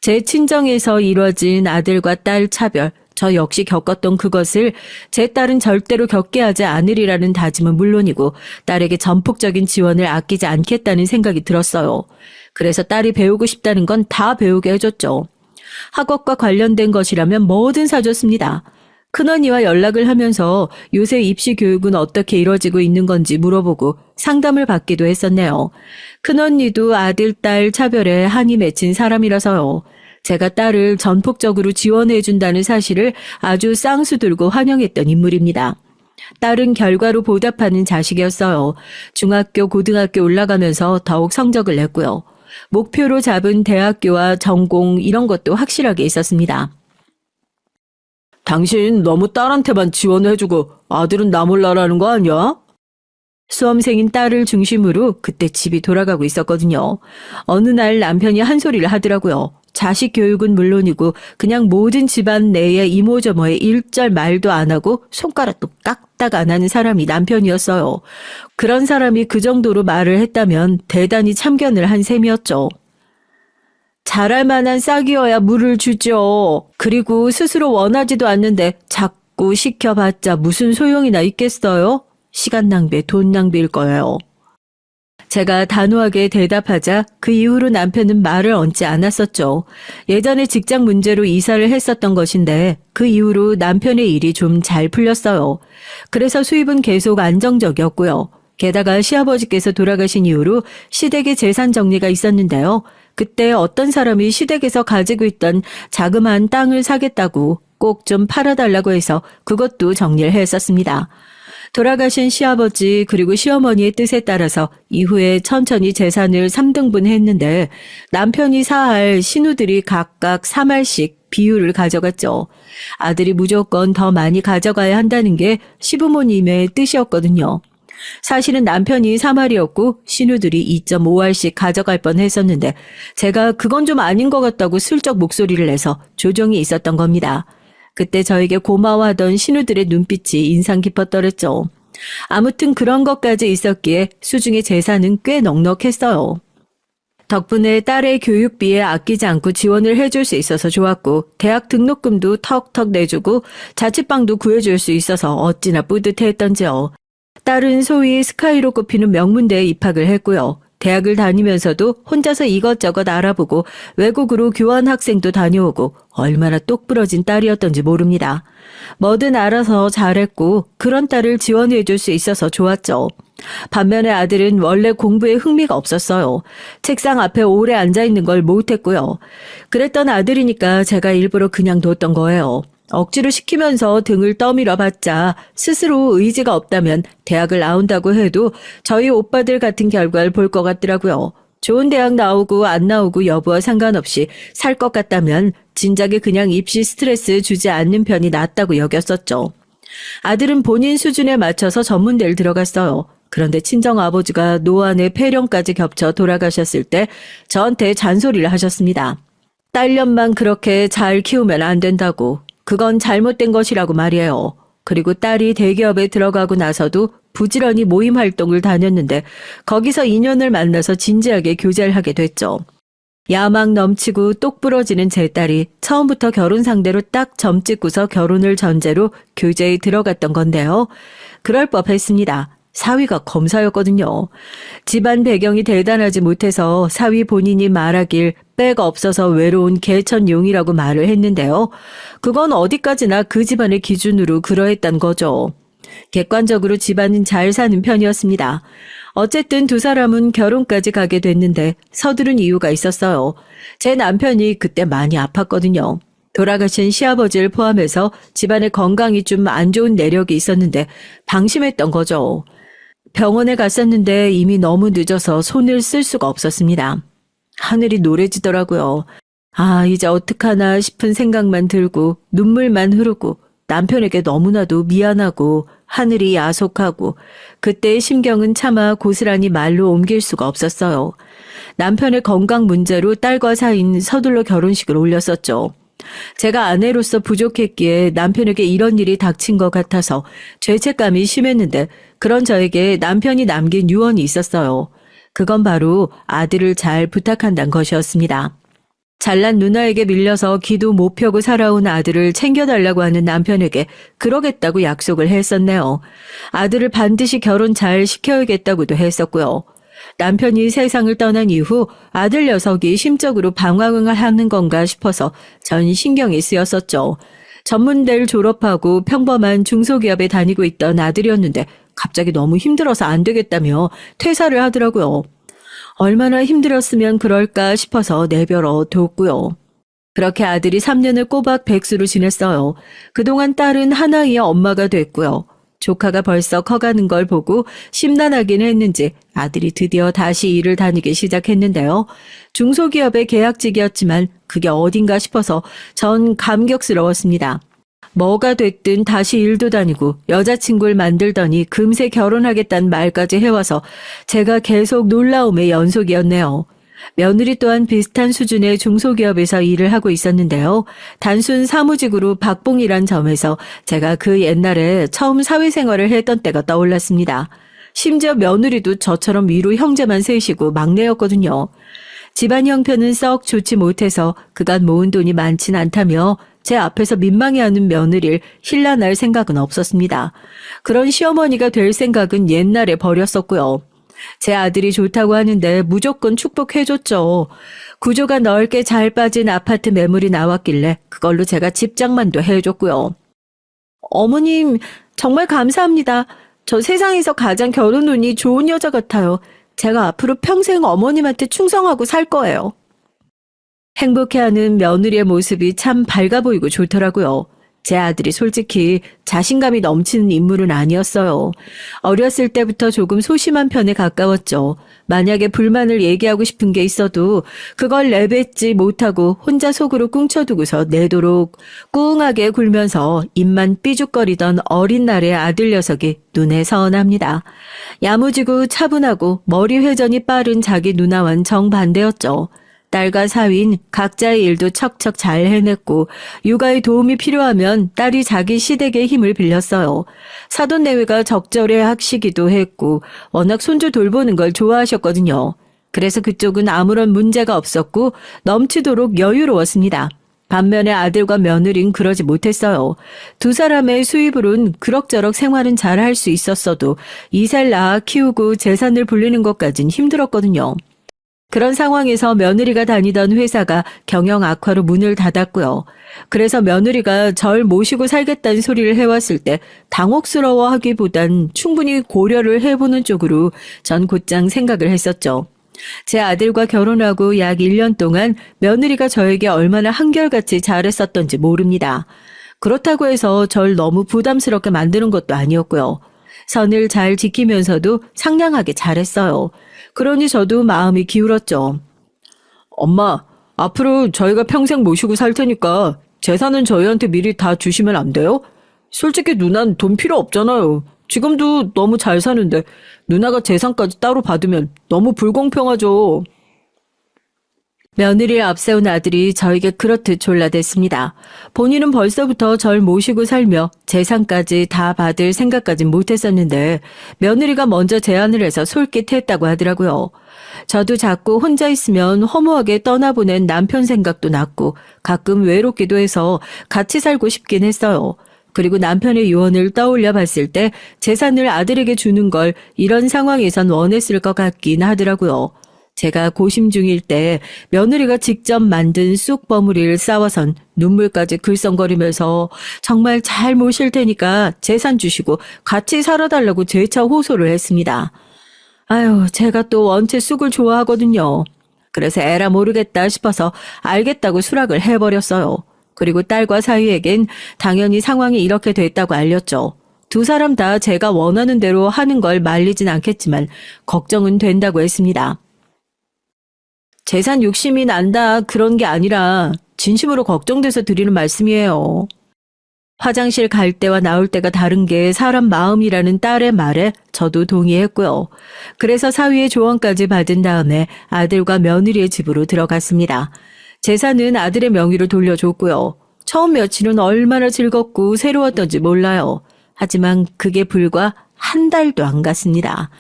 제 친정에서 이뤄진 아들과 딸 차별, 저 역시 겪었던 그것을 제 딸은 절대로 겪게 하지 않으리라는 다짐은 물론이고 딸에게 전폭적인 지원을 아끼지 않겠다는 생각이 들었어요. 그래서 딸이 배우고 싶다는 건 다 배우게 해줬죠. 학업과 관련된 것이라면 뭐든 사줬습니다. 큰언니와 연락을 하면서 요새 입시 교육은 어떻게 이루어지고 있는 건지 물어보고 상담을 받기도 했었네요. 큰언니도 아들, 딸 차별에 한이 맺힌 사람이라서요. 제가 딸을 전폭적으로 지원해준다는 사실을 아주 쌍수 들고 환영했던 인물입니다. 딸은 결과로 보답하는 자식이었어요. 중학교, 고등학교 올라가면서 더욱 성적을 냈고요. 목표로 잡은 대학교와 전공 이런 것도 확실하게 있었습니다. 당신 너무 딸한테만 지원해주고 아들은 나 몰라라는 거 아니야? 수험생인 딸을 중심으로 그때 집이 돌아가고 있었거든요. 어느 날 남편이 한 소리를 하더라고요. 자식 교육은 물론이고 그냥 모든 집안 내의 이모저모에 일절 말도 안 하고 손가락도 깍딱 안 하는 사람이 남편이었어요. 그런 사람이 그 정도로 말을 했다면 대단히 참견을 한 셈이었죠. 잘할 만한 싹이어야 물을 주죠. 그리고 스스로 원하지도 않는데 자꾸 시켜봤자 무슨 소용이나 있겠어요? 시간 낭비, 돈 낭비일 거예요. 제가 단호하게 대답하자 그 이후로 남편은 말을 얹지 않았었죠. 예전에 직장 문제로 이사를 했었던 것인데 그 이후로 남편의 일이 좀 잘 풀렸어요. 그래서 수입은 계속 안정적이었고요. 게다가 시아버지께서 돌아가신 이후로 시댁의 재산 정리가 있었는데요. 그때 어떤 사람이 시댁에서 가지고 있던 자그마한 땅을 사겠다고 꼭 좀 팔아달라고 해서 그것도 정리를 했었습니다. 돌아가신 시아버지 그리고 시어머니의 뜻에 따라서 이후에 천천히 재산을 3등분 했는데 남편이 4할, 신우들이 각각 3할씩 비율을 가져갔죠. 아들이 무조건 더 많이 가져가야 한다는 게 시부모님의 뜻이었거든요. 사실은 남편이 3할이었고 신우들이 2.5할씩 가져갈 뻔했었는데 제가 그건 좀 아닌 것 같다고 슬쩍 목소리를 내서 조정이 있었던 겁니다. 그때 저에게 고마워하던 신우들의 눈빛이 인상 깊었더랬죠. 아무튼 그런 것까지 있었기에 수중의 재산은 꽤 넉넉했어요. 덕분에 딸의 교육비에 아끼지 않고 지원을 해줄 수 있어서 좋았고 대학 등록금도 턱턱 내주고 자취방도 구해줄 수 있어서 어찌나 뿌듯해했던지요. 딸은 소위 스카이로 꼽히는 명문대에 입학을 했고요. 대학을 다니면서도 혼자서 이것저것 알아보고 외국으로 교환 학생도 다녀오고 얼마나 똑부러진 딸이었던지 모릅니다. 뭐든 알아서 잘했고 그런 딸을 지원해줄 수 있어서 좋았죠. 반면에 아들은 원래 공부에 흥미가 없었어요. 책상 앞에 오래 앉아있는 걸 못했고요. 그랬던 아들이니까 제가 일부러 그냥 뒀던 거예요. 억지로 시키면서 등을 떠밀어 봤자 스스로 의지가 없다면 대학을 나온다고 해도 저희 오빠들 같은 결과를 볼 것 같더라고요. 좋은 대학 나오고 안 나오고 여부와 상관없이 살 것 같다면 진작에 그냥 입시 스트레스 주지 않는 편이 낫다고 여겼었죠. 아들은 본인 수준에 맞춰서 전문대를 들어갔어요. 그런데 친정아버지가 노안에 폐렴까지 겹쳐 돌아가셨을 때 저한테 잔소리를 하셨습니다. 딸년만 그렇게 잘 키우면 안 된다고. 그건 잘못된 것이라고 말이에요. 그리고 딸이 대기업에 들어가고 나서도 부지런히 모임 활동을 다녔는데 거기서 인연을 만나서 진지하게 교제를 하게 됐죠. 야망 넘치고 똑부러지는 제 딸이 처음부터 결혼 상대로 딱 점 찍고서 결혼을 전제로 교제에 들어갔던 건데요. 그럴 법했습니다. 사위가 검사였거든요. 집안 배경이 대단하지 못해서 사위 본인이 말하길 빽 없어서 외로운 개천용이라고 말을 했는데요. 그건 어디까지나 그 집안의 기준으로 그러했단 거죠. 객관적으로 집안은 잘 사는 편이었습니다. 어쨌든 두 사람은 결혼까지 가게 됐는데 서두른 이유가 있었어요. 제 남편이 그때 많이 아팠거든요. 돌아가신 시아버지를 포함해서 집안의 건강이 좀 안 좋은 내력이 있었는데 방심했던 거죠. 병원에 갔었는데 이미 너무 늦어서 손을 쓸 수가 없었습니다. 하늘이 노래지더라고요. 아, 이제 어떡하나 싶은 생각만 들고 눈물만 흐르고 남편에게 너무나도 미안하고 하늘이 야속하고 그때의 심경은 차마 고스란히 말로 옮길 수가 없었어요. 남편의 건강 문제로 딸과 사인 서둘러 결혼식을 올렸었죠. 제가 아내로서 부족했기에 남편에게 이런 일이 닥친 것 같아서 죄책감이 심했는데 그런 저에게 남편이 남긴 유언이 있었어요. 그건 바로 아들을 잘 부탁한다는 것이었습니다. 잘난 누나에게 밀려서 기도 못 펴고 살아온 아들을 챙겨달라고 하는 남편에게 그러겠다고 약속을 했었네요. 아들을 반드시 결혼 잘 시켜야겠다고도 했었고요. 남편이 세상을 떠난 이후 아들 녀석이 심적으로 방황을 하는 건가 싶어서 전 신경이 쓰였었죠. 전문대를 졸업하고 평범한 중소기업에 다니고 있던 아들이었는데 갑자기 너무 힘들어서 안 되겠다며 퇴사를 하더라고요. 얼마나 힘들었으면 그럴까 싶어서 내버려 뒀고요. 그렇게 아들이 3년을 꼬박 백수로 지냈어요. 그동안 딸은 하나이의 엄마가 됐고요. 조카가 벌써 커가는 걸 보고 심란하긴 했는지 아들이 드디어 다시 일을 다니기 시작했는데요. 중소기업의 계약직이었지만 그게 어딘가 싶어서 전 감격스러웠습니다. 뭐가 됐든 다시 일도 다니고 여자친구를 만들더니 금세 결혼하겠다는 말까지 해와서 제가 계속 놀라움의 연속이었네요. 며느리 또한 비슷한 수준의 중소기업에서 일을 하고 있었는데요. 단순 사무직으로 박봉이란 점에서 제가 그 옛날에 처음 사회생활을 했던 때가 떠올랐습니다. 심지어 며느리도 저처럼 위로 형제만 셋이고 막내였거든요. 집안 형편은 썩 좋지 못해서 그간 모은 돈이 많진 않다며 제 앞에서 민망해하는 며느리를 힐난할 생각은 없었습니다. 그런 시어머니가 될 생각은 옛날에 버렸었고요. 제 아들이 좋다고 하는데 무조건 축복해줬죠. 구조가 넓게 잘 빠진 아파트 매물이 나왔길래 그걸로 제가 집장만도 해줬고요. 어머님, 정말 감사합니다. 저 세상에서 가장 결혼 운이 좋은 여자 같아요. 제가 앞으로 평생 어머님한테 충성하고 살 거예요. 행복해하는 며느리의 모습이 참 밝아 보이고 좋더라고요. 제 아들이 솔직히 자신감이 넘치는 인물은 아니었어요. 어렸을 때부터 조금 소심한 편에 가까웠죠. 만약에 불만을 얘기하고 싶은 게 있어도 그걸 내뱉지 못하고 혼자 속으로 꿍쳐두고서 내도록 꿍하게 굴면서 입만 삐죽거리던 어린 날의 아들 녀석이 눈에 선합니다. 야무지고 차분하고 머리 회전이 빠른 자기 누나와는 정반대였죠. 딸과 사위인 각자의 일도 척척 잘 해냈고 육아에 도움이 필요하면 딸이 자기 시댁의 힘을 빌렸어요. 사돈 내외가 적절히 학시기도 했고 워낙 손주 돌보는 걸 좋아하셨거든요. 그래서 그쪽은 아무런 문제가 없었고 넘치도록 여유로웠습니다. 반면에 아들과 며느린 그러지 못했어요. 두 사람의 수입으론 그럭저럭 생활은 잘 할 수 있었어도 이살 낳아 키우고 재산을 불리는 것까진 힘들었거든요. 그런 상황에서 며느리가 다니던 회사가 경영 악화로 문을 닫았고요. 그래서 며느리가 절 모시고 살겠다는 소리를 해왔을 때 당혹스러워하기보단 충분히 고려를 해보는 쪽으로 전 곧장 생각을 했었죠. 제 아들과 결혼하고 약 1년 동안 며느리가 저에게 얼마나 한결같이 잘했었던지 모릅니다. 그렇다고 해서 절 너무 부담스럽게 만드는 것도 아니었고요. 선을 잘 지키면서도 상냥하게 잘했어요. 그러니 저도 마음이 기울었죠. 엄마, 앞으로 저희가 평생 모시고 살 테니까 재산은 저희한테 미리 다 주시면 안 돼요? 솔직히 누난 돈 필요 없잖아요. 지금도 너무 잘 사는데 누나가 재산까지 따로 받으면 너무 불공평하죠. 며느리를 앞세운 아들이 저에게 그렇듯 졸라댔습니다. 본인은 벌써부터 절 모시고 살며 재산까지 다 받을 생각까진 못했었는데 며느리가 먼저 제안을 해서 솔깃했다고 하더라고요. 저도 자꾸 혼자 있으면 허무하게 떠나보낸 남편 생각도 났고 가끔 외롭기도 해서 같이 살고 싶긴 했어요. 그리고 남편의 유언을 떠올려 봤을 때 재산을 아들에게 주는 걸 이런 상황에선 원했을 것 같긴 하더라고요. 제가 고심 중일 때 며느리가 직접 만든 쑥 버무리를 싸워선 눈물까지 글썽거리면서 정말 잘 모실 테니까 재산 주시고 같이 살아달라고 재차 호소를 했습니다. 아유, 제가 또 원체 쑥을 좋아하거든요. 그래서 에라 모르겠다 싶어서 알겠다고 수락을 해버렸어요. 그리고 딸과 사위에겐 당연히 상황이 이렇게 됐다고 알렸죠. 두 사람 다 제가 원하는 대로 하는 걸 말리진 않겠지만 걱정은 된다고 했습니다. 재산 욕심이 난다 그런 게 아니라 진심으로 걱정돼서 드리는 말씀이에요. 화장실 갈 때와 나올 때가 다른 게 사람 마음이라는 딸의 말에 저도 동의했고요. 그래서 사위의 조언까지 받은 다음에 아들과 며느리의 집으로 들어갔습니다. 재산은 아들의 명의로 돌려줬고요. 처음 며칠은 얼마나 즐겁고 새로웠던지 몰라요. 하지만 그게 불과 한 달도 안 갔습니다.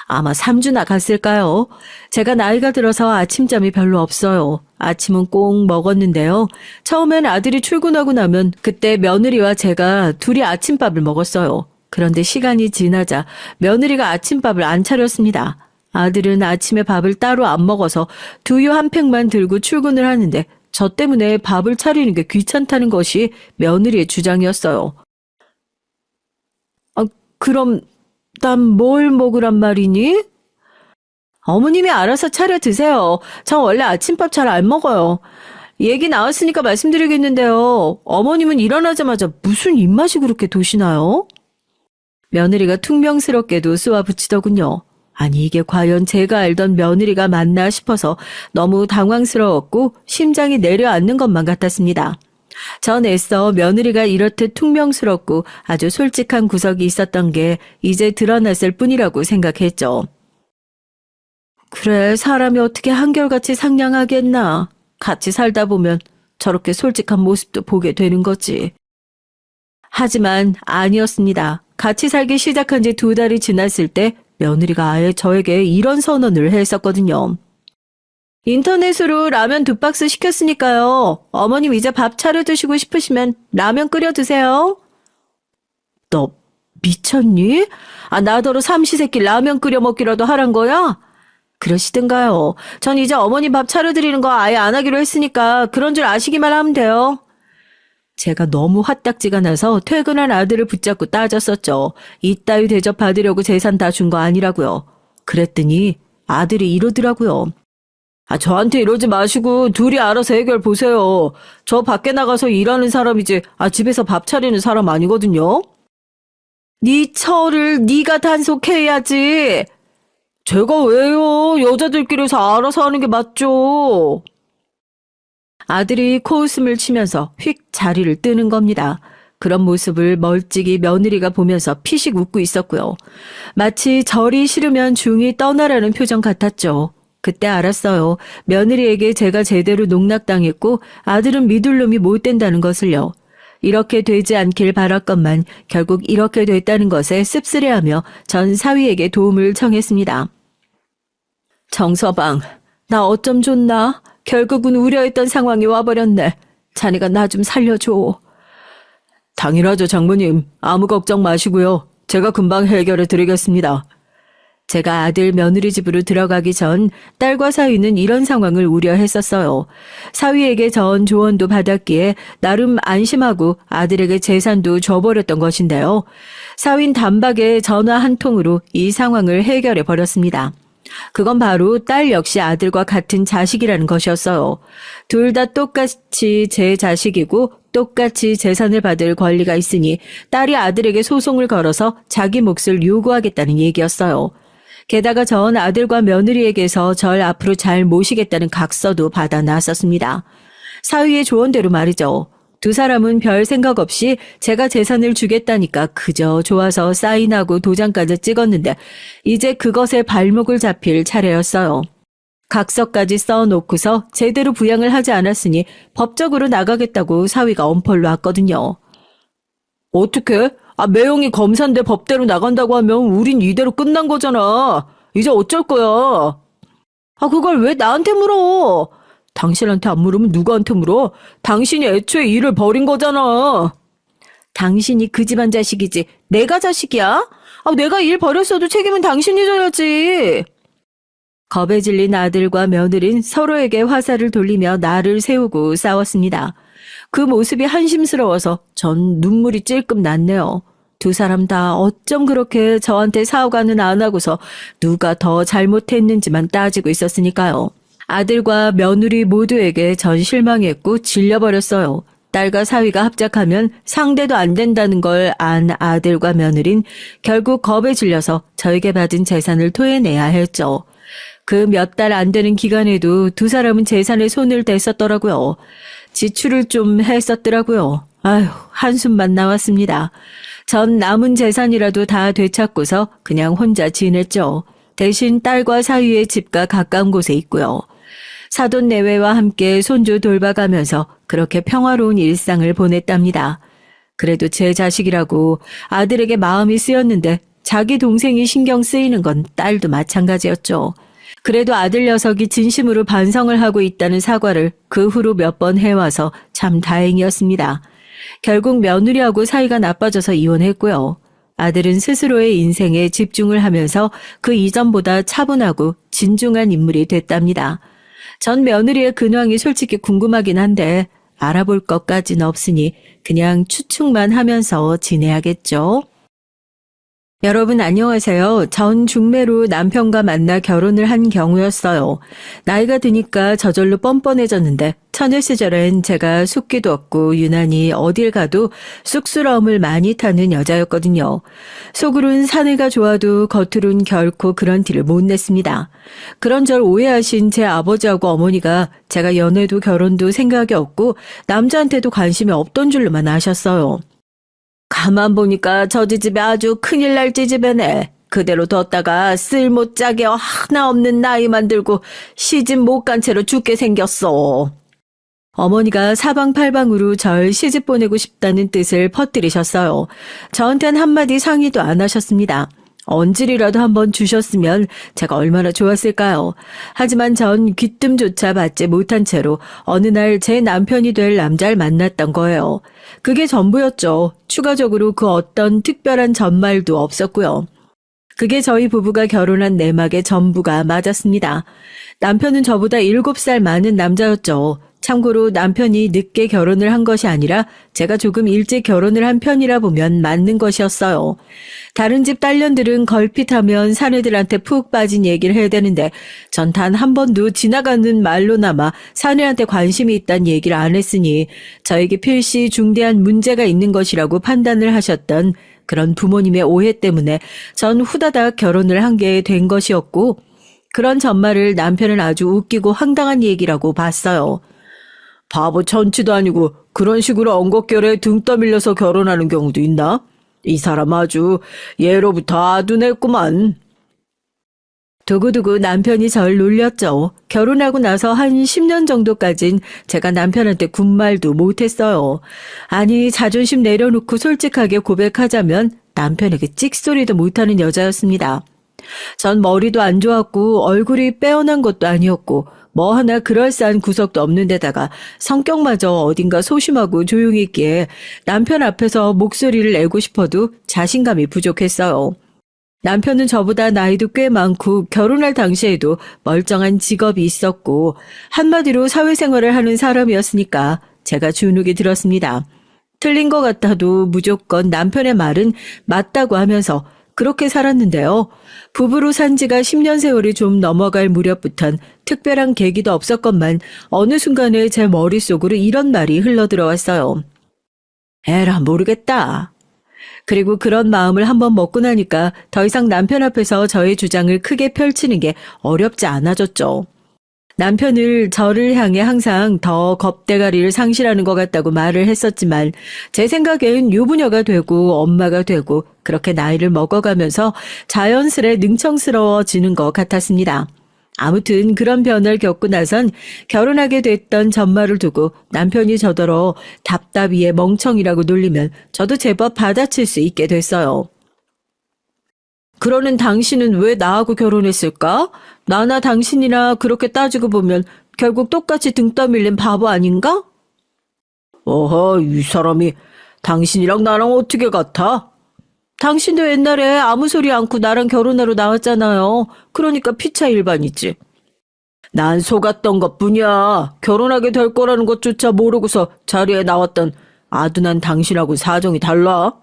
아마 3주나 갔을까요? 제가 나이가 들어서 아침잠이 별로 없어요. 아침은 꼭 먹었는데요. 처음엔 아들이 출근하고 나면 그때 며느리와 제가 둘이 아침밥을 먹었어요. 그런데 시간이 지나자 며느리가 아침밥을 안 차렸습니다. 아들은 아침에 밥을 따로 안 먹어서 두유 한 팩만 들고 출근을 하는데 저 때문에 밥을 차리는 게 귀찮다는 것이 며느리의 주장이었어요. 그럼 난 뭘 먹으란 말이니? 어머님이 알아서 차려 드세요. 전 원래 아침밥 잘 안 먹어요. 얘기 나왔으니까 말씀드리겠는데요. 어머님은 일어나자마자 무슨 입맛이 그렇게 도시나요? 며느리가 퉁명스럽게도 쏘아붙이더군요. 아니 이게 과연 제가 알던 며느리가 맞나 싶어서 너무 당황스러웠고 심장이 내려앉는 것만 같았습니다. 전 애써 며느리가 이렇듯 퉁명스럽고 아주 솔직한 구석이 있었던 게 이제 드러났을 뿐이라고 생각했죠. 그래, 사람이 어떻게 한결같이 상냥하겠나. 같이 살다 보면 저렇게 솔직한 모습도 보게 되는 거지. 하지만 아니었습니다. 같이 살기 시작한 지 2달이 지났을 때 며느리가 아예 저에게 이런 선언을 했었거든요. 인터넷으로 라면 2박스 시켰으니까요. 어머님 이제 밥 차려 드시고 싶으시면 라면 끓여 드세요. 너 미쳤니? 나더러 삼시세끼 라면 끓여 먹기라도 하란 거야? 그러시든가요. 전 이제 어머니 밥 차려 드리는 거 아예 안 하기로 했으니까 그런 줄 아시기만 하면 돼요. 제가 너무 화딱지가 나서 퇴근한 아들을 붙잡고 따졌었죠. 이따위 대접 받으려고 재산 다 준 거 아니라고요. 그랬더니 아들이 이러더라고요. 저한테 이러지 마시고 둘이 알아서 해결 보세요. 저 밖에 나가서 일하는 사람이지 집에서 밥 차리는 사람 아니거든요. 네 처를 네가 단속해야지. 제가 왜요? 여자들끼리서 알아서 하는 게 맞죠. 아들이 코웃음을 치면서 휙 자리를 뜨는 겁니다. 그런 모습을 멀찍이 며느리가 보면서 피식 웃고 있었고요. 마치 절이 싫으면 중이 떠나라는 표정 같았죠. 그때 알았어요. 며느리에게 제가 제대로 농락당했고 아들은 믿을 놈이 못 된다는 것을요. 이렇게 되지 않길 바랐건만 결국 이렇게 됐다는 것에 씁쓸해하며 전 사위에게 도움을 청했습니다. 정서방, 나 어쩜 좋나? 결국은 우려했던 상황이 와버렸네. 자네가 나 좀 살려줘. 당연하죠, 장모님. 아무 걱정 마시고요. 제가 금방 해결해 드리겠습니다. 제가 아들 며느리 집으로 들어가기 전 딸과 사위는 이런 상황을 우려했었어요. 사위에게 전 조언도 받았기에 나름 안심하고 아들에게 재산도 줘버렸던 것인데요. 사위는 단박에 전화 한 통으로 이 상황을 해결해 버렸습니다. 그건 바로 딸 역시 아들과 같은 자식이라는 것이었어요. 둘 다 똑같이 제 자식이고 똑같이 재산을 받을 권리가 있으니 딸이 아들에게 소송을 걸어서 자기 몫을 요구하겠다는 얘기였어요. 게다가 전 아들과 며느리에게서 절 앞으로 잘 모시겠다는 각서도 받아 놨었습니다. 사위의 조언대로 말이죠. 두 사람은 별 생각 없이 제가 재산을 주겠다니까 그저 좋아서 사인하고 도장까지 찍었는데 이제 그것에 발목을 잡힐 차례였어요. 각서까지 써놓고서 제대로 부양을 하지 않았으니 법적으로 나가겠다고 사위가 엄벌로 왔거든요. 어떻게? 매형이 검사인데 법대로 나간다고 하면 우린 이대로 끝난 거잖아. 이제 어쩔 거야? 그걸 왜 나한테 물어? 당신한테 안 물으면 누구한테 물어? 당신이 애초에 일을 벌인 거잖아. 당신이 그 집안 자식이지 내가 자식이야? 내가 일 벌였어도 책임은 당신이 져야지. 겁에 질린 아들과 며느린 서로에게 화살을 돌리며 나를 세우고 싸웠습니다. 그 모습이 한심스러워서 전 눈물이 찔끔 났네요. 두 사람 다 어쩜 그렇게 저한테 사과는 안 하고서 누가 더 잘못했는지만 따지고 있었으니까요. 아들과 며느리 모두에게 전 실망했고 질려버렸어요. 딸과 사위가 합작하면 상대도 안 된다는 걸 안 아들과 며느린 결국 겁에 질려서 저에게 받은 재산을 토해내야 했죠. 그 몇 달 안 되는 기간에도 두 사람은 재산에 손을 댔었더라고요. 지출을 좀 했었더라고요. 한숨만 나왔습니다. 전 남은 재산이라도 다 되찾고서 그냥 혼자 지냈죠. 대신 딸과 사위의 집과 가까운 곳에 있고요. 사돈 내외와 함께 손주 돌봐가면서 그렇게 평화로운 일상을 보냈답니다. 그래도 제 자식이라고 아들에게 마음이 쓰였는데 자기 동생이 신경 쓰이는 건 딸도 마찬가지였죠. 그래도 아들 녀석이 진심으로 반성을 하고 있다는 사과를 그 후로 몇 번 해와서 참 다행이었습니다. 결국 며느리하고 사이가 나빠져서 이혼했고요. 아들은 스스로의 인생에 집중을 하면서 그 이전보다 차분하고 진중한 인물이 됐답니다. 전 며느리의 근황이 솔직히 궁금하긴 한데 알아볼 것까진 없으니 그냥 추측만 하면서 지내야겠죠. 여러분 안녕하세요. 전 중매로 남편과 만나 결혼을 한 경우였어요. 나이가 드니까 저절로 뻔뻔해졌는데 처녀 시절엔 제가 숙기도 없고 유난히 어딜 가도 쑥스러움을 많이 타는 여자였거든요. 속으론 사내가 좋아도 겉으론 결코 그런 티를 못 냈습니다. 그런 절 오해하신 제 아버지하고 어머니가 제가 연애도 결혼도 생각이 없고 남자한테도 관심이 없던 줄로만 아셨어요. 가만 보니까 저 집에 아주 큰일 날 지집애네. 그대로 뒀다가 쓸모짝에 하나 없는 나이 만들고 시집 못 간 채로 죽게 생겼어. 어머니가 사방팔방으로 절 시집 보내고 싶다는 뜻을 퍼뜨리셨어요. 저한텐 한마디 상의도 안 하셨습니다. 언질이라도 한번 주셨으면 제가 얼마나 좋았을까요? 하지만 전 귀뜸조차 받지 못한 채로 어느 날 제 남편이 될 남자를 만났던 거예요. 그게 전부였죠. 추가적으로 그 어떤 특별한 전말도 없었고요. 그게 저희 부부가 결혼한 내막의 전부가 맞았습니다. 남편은 저보다 7살 많은 남자였죠. 참고로 남편이 늦게 결혼을 한 것이 아니라 제가 조금 일찍 결혼을 한 편이라 보면 맞는 것이었어요. 다른 집 딸년들은 걸핏하면 사내들한테 푹 빠진 얘기를 해야 되는데 전 단 한 번도 지나가는 말로나마 사내한테 관심이 있다는 얘기를 안 했으니 저에게 필시 중대한 문제가 있는 것이라고 판단을 하셨던 그런 부모님의 오해 때문에 전 후다닥 결혼을 한 게 된 것이었고 그런 전말을 남편은 아주 웃기고 황당한 얘기라고 봤어요. 바보 천치도 아니고 그런 식으로 엉겁결에 등 떠밀려서 결혼하는 경우도 있나? 이 사람 아주 예로부터 아둔했구만. 두고두고 남편이 절 놀렸죠. 결혼하고 나서 한 10년 정도까진 제가 남편한테 군말도 못했어요. 아니 자존심 내려놓고 솔직하게 고백하자면 남편에게 찍소리도 못하는 여자였습니다. 전 머리도 안 좋았고 얼굴이 빼어난 것도 아니었고 뭐 하나 그럴싸한 구석도 없는 데다가 성격마저 어딘가 소심하고 조용히 있기에 남편 앞에서 목소리를 내고 싶어도 자신감이 부족했어요. 남편은 저보다 나이도 꽤 많고 결혼할 당시에도 멀쩡한 직업이 있었고 한마디로 사회생활을 하는 사람이었으니까 제가 주눅이 들었습니다. 틀린 것 같아도 무조건 남편의 말은 맞다고 하면서 그렇게 살았는데요. 부부로 산 지가 10년 세월이 좀 넘어갈 무렵부턴 특별한 계기도 없었건만 어느 순간에 제 머릿속으로 이런 말이 흘러들어왔어요. 에라 모르겠다. 그리고 그런 마음을 한번 먹고 나니까 더 이상 남편 앞에서 저의 주장을 크게 펼치는 게 어렵지 않아졌죠. 남편을 저를 향해 항상 더 겁대가리를 상실하는 것 같다고 말을 했었지만 제 생각엔 유부녀가 되고 엄마가 되고 그렇게 나이를 먹어가면서 자연스레 능청스러워지는 것 같았습니다. 아무튼 그런 변화를 겪고 나선 결혼하게 됐던 전말을 두고 남편이 저더러 답답이에 멍청이라고 놀리면 저도 제법 받아칠 수 있게 됐어요. 그러는 당신은 왜 나하고 결혼했을까? 나나 당신이나 그렇게 따지고 보면 결국 똑같이 등 떠밀린 바보 아닌가? 어허, 이 사람이 당신이랑 나랑 어떻게 같아? 당신도 옛날에 아무 소리 않고 나랑 결혼하러 나왔잖아요. 그러니까 피차 일반이지. 난 속았던 것뿐이야. 결혼하게 될 거라는 것조차 모르고서 자리에 나왔던 아둔한 당신하고 사정이 달라.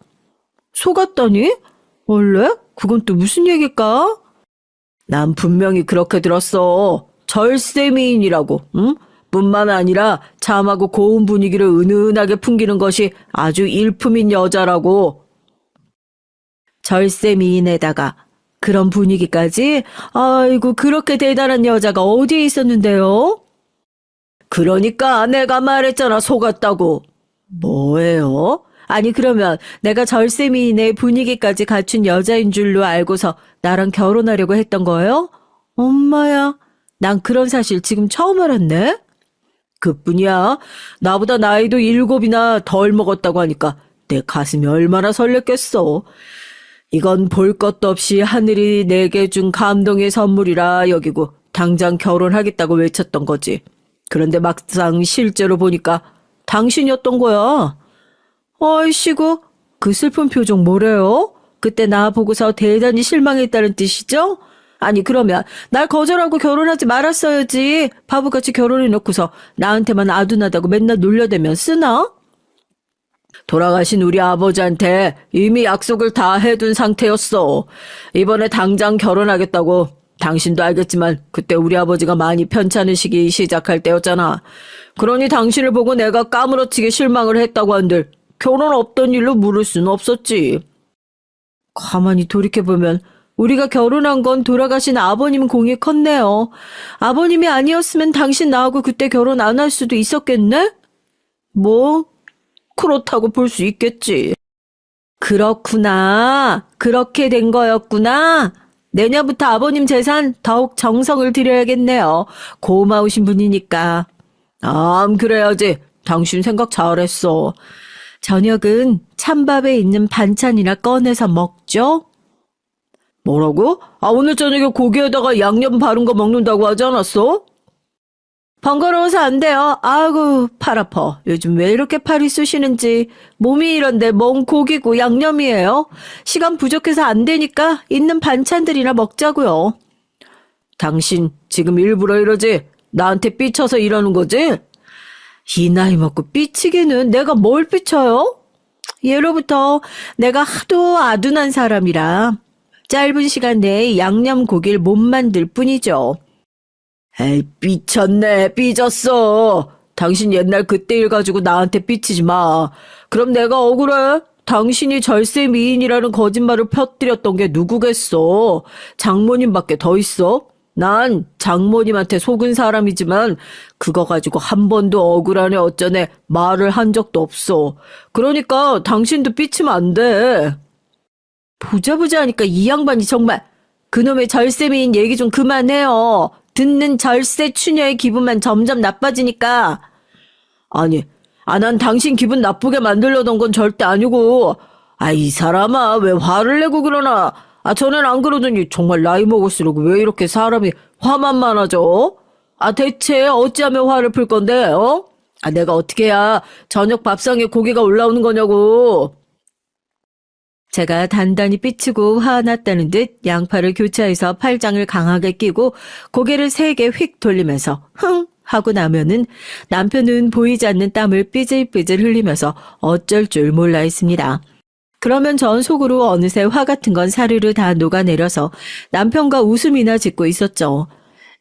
속았다니? 원래? 그건 또 무슨 얘기일까? 난 분명히 그렇게 들었어. 절세미인이라고, 응? 뿐만 아니라 참하고 고운 분위기를 은은하게 풍기는 것이 아주 일품인 여자라고. 절세미인에다가 그런 분위기까지? 아이고, 그렇게 대단한 여자가 어디에 있었는데요? 그러니까 내가 말했잖아, 속았다고. 뭐예요? 아니 그러면 내가 절세미인의 분위기까지 갖춘 여자인 줄로 알고서 나랑 결혼하려고 했던 거예요? 엄마야, 난 그런 사실 지금 처음 알았네? 그뿐이야. 나보다 나이도 7이나 덜 먹었다고 하니까 내 가슴이 얼마나 설렜겠어. 이건 볼 것도 없이 하늘이 내게 준 감동의 선물이라 여기고 당장 결혼하겠다고 외쳤던 거지. 그런데 막상 실제로 보니까 당신이었던 거야. 아이씨고, 그 슬픈 표정 뭐래요? 그때 나 보고서 대단히 실망했다는 뜻이죠? 아니 그러면 날 거절하고 결혼하지 말았어야지. 바보같이 결혼해놓고서 나한테만 아둔하다고 맨날 놀려대면 쓰나? 돌아가신 우리 아버지한테 이미 약속을 다 해둔 상태였어. 이번에 당장 결혼하겠다고. 당신도 알겠지만 그때 우리 아버지가 많이 편찮으시기 시작할 때였잖아. 그러니 당신을 보고 내가 까무러치게 실망을 했다고 한들 결혼 없던 일로 물을 수는 없었지. 가만히 돌이켜보면 우리가 결혼한 건 돌아가신 아버님 공이 컸네요. 아버님이 아니었으면 당신 나하고 그때 결혼 안 할 수도 있었겠네? 뭐 그렇다고 볼 수 있겠지. 그렇구나. 그렇게 된 거였구나. 내년부터 아버님 재산 더욱 정성을 들여야겠네요. 고마우신 분이니까. 그래야지. 당신 생각 잘했어. 저녁은 찬밥에 있는 반찬이나 꺼내서 먹죠? 뭐라고? 오늘 저녁에 고기에다가 양념 바른 거 먹는다고 하지 않았어? 번거로워서 안 돼요. 아이고, 팔 아파. 요즘 왜 이렇게 팔이 쑤시는지. 몸이 이런데 뭔 고기고 양념이에요. 시간 부족해서 안 되니까 있는 반찬들이나 먹자고요. 당신 지금 일부러 이러지? 나한테 삐쳐서 이러는 거지? 이 나이 먹고 삐치기는 내가 뭘 삐쳐요? 예로부터 내가 하도 아둔한 사람이라 짧은 시간 내에 양념고기를 못 만들 뿐이죠. 에이, 삐쳤네, 삐졌어. 당신 옛날 그때 일 가지고 나한테 삐치지 마. 그럼 내가 억울해? 당신이 절세 미인이라는 거짓말을 펴뜨렸던 게 누구겠어? 장모님밖에 더 있어? 난 장모님한테 속은 사람이지만 그거 가지고 한 번도 억울하네 어쩌네 말을 한 적도 없어. 그러니까 당신도 삐치면 안 돼. 보자 하니까 이 양반이 정말 그놈의 절세미인 얘기 좀 그만해요. 듣는 절세 추녀의 기분만 점점 나빠지니까. 아니, 난 당신 기분 나쁘게 만들려던 건 절대 아니고. 이 사람아 왜 화를 내고 그러나. 전엔 안 그러더니 정말 나이 먹을수록 왜 이렇게 사람이 화만 많아져? 대체 어찌하면 화를 풀 건데, 어? 내가 어떻게 해야 저녁 밥상에 고기가 올라오는 거냐고. 제가 단단히 삐치고 화났다는 듯 양팔을 교차해서 팔짱을 강하게 끼고 고개를 3개 휙 돌리면서 흥 하고 나면은 남편은 보이지 않는 땀을 삐질삐질 흘리면서 어쩔 줄 몰라 했습니다. 그러면 전 속으로 어느새 화 같은 건 사르르 다 녹아내려서 남편과 웃음이나 짓고 있었죠.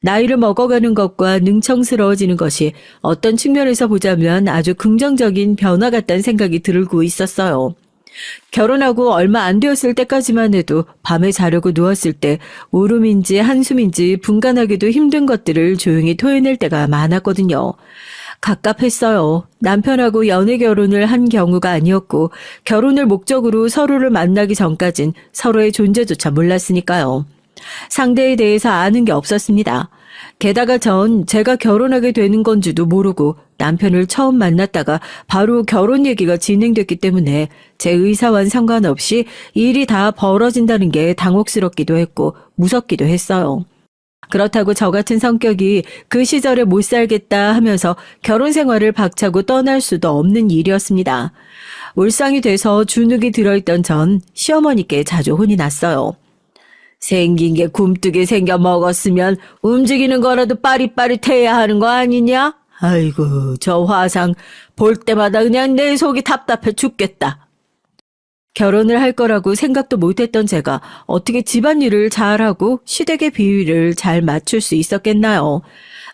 나이를 먹어가는 것과 능청스러워지는 것이 어떤 측면에서 보자면 아주 긍정적인 변화 같다는 생각이 들고 있었어요. 결혼하고 얼마 안 되었을 때까지만 해도 밤에 자려고 누웠을 때 울음인지 한숨인지 분간하기도 힘든 것들을 조용히 토해낼 때가 많았거든요. 갑갑했어요. 남편하고 연애 결혼을 한 경우가 아니었고 결혼을 목적으로 서로를 만나기 전까진 서로의 존재조차 몰랐으니까요. 상대에 대해서 아는 게 없었습니다. 게다가 전 제가 결혼하게 되는 건지도 모르고 남편을 처음 만났다가 바로 결혼 얘기가 진행됐기 때문에 제 의사와는 상관없이 일이 다 벌어진다는 게 당혹스럽기도 했고 무섭기도 했어요. 그렇다고 저 같은 성격이 그 시절에 못 살겠다 하면서 결혼 생활을 박차고 떠날 수도 없는 일이었습니다. 울상이 돼서 주눅이 들어있던 전 시어머니께 자주 혼이 났어요. 생긴 게 굼뜨게 생겨 먹었으면 움직이는 거라도 빠릿빠릿해야 하는 거 아니냐? 아이고, 저 화상 볼 때마다 그냥 내 속이 답답해 죽겠다. 결혼을 할 거라고 생각도 못했던 제가 어떻게 집안일을 잘하고 시댁의 비위를 잘 맞출 수 있었겠나요?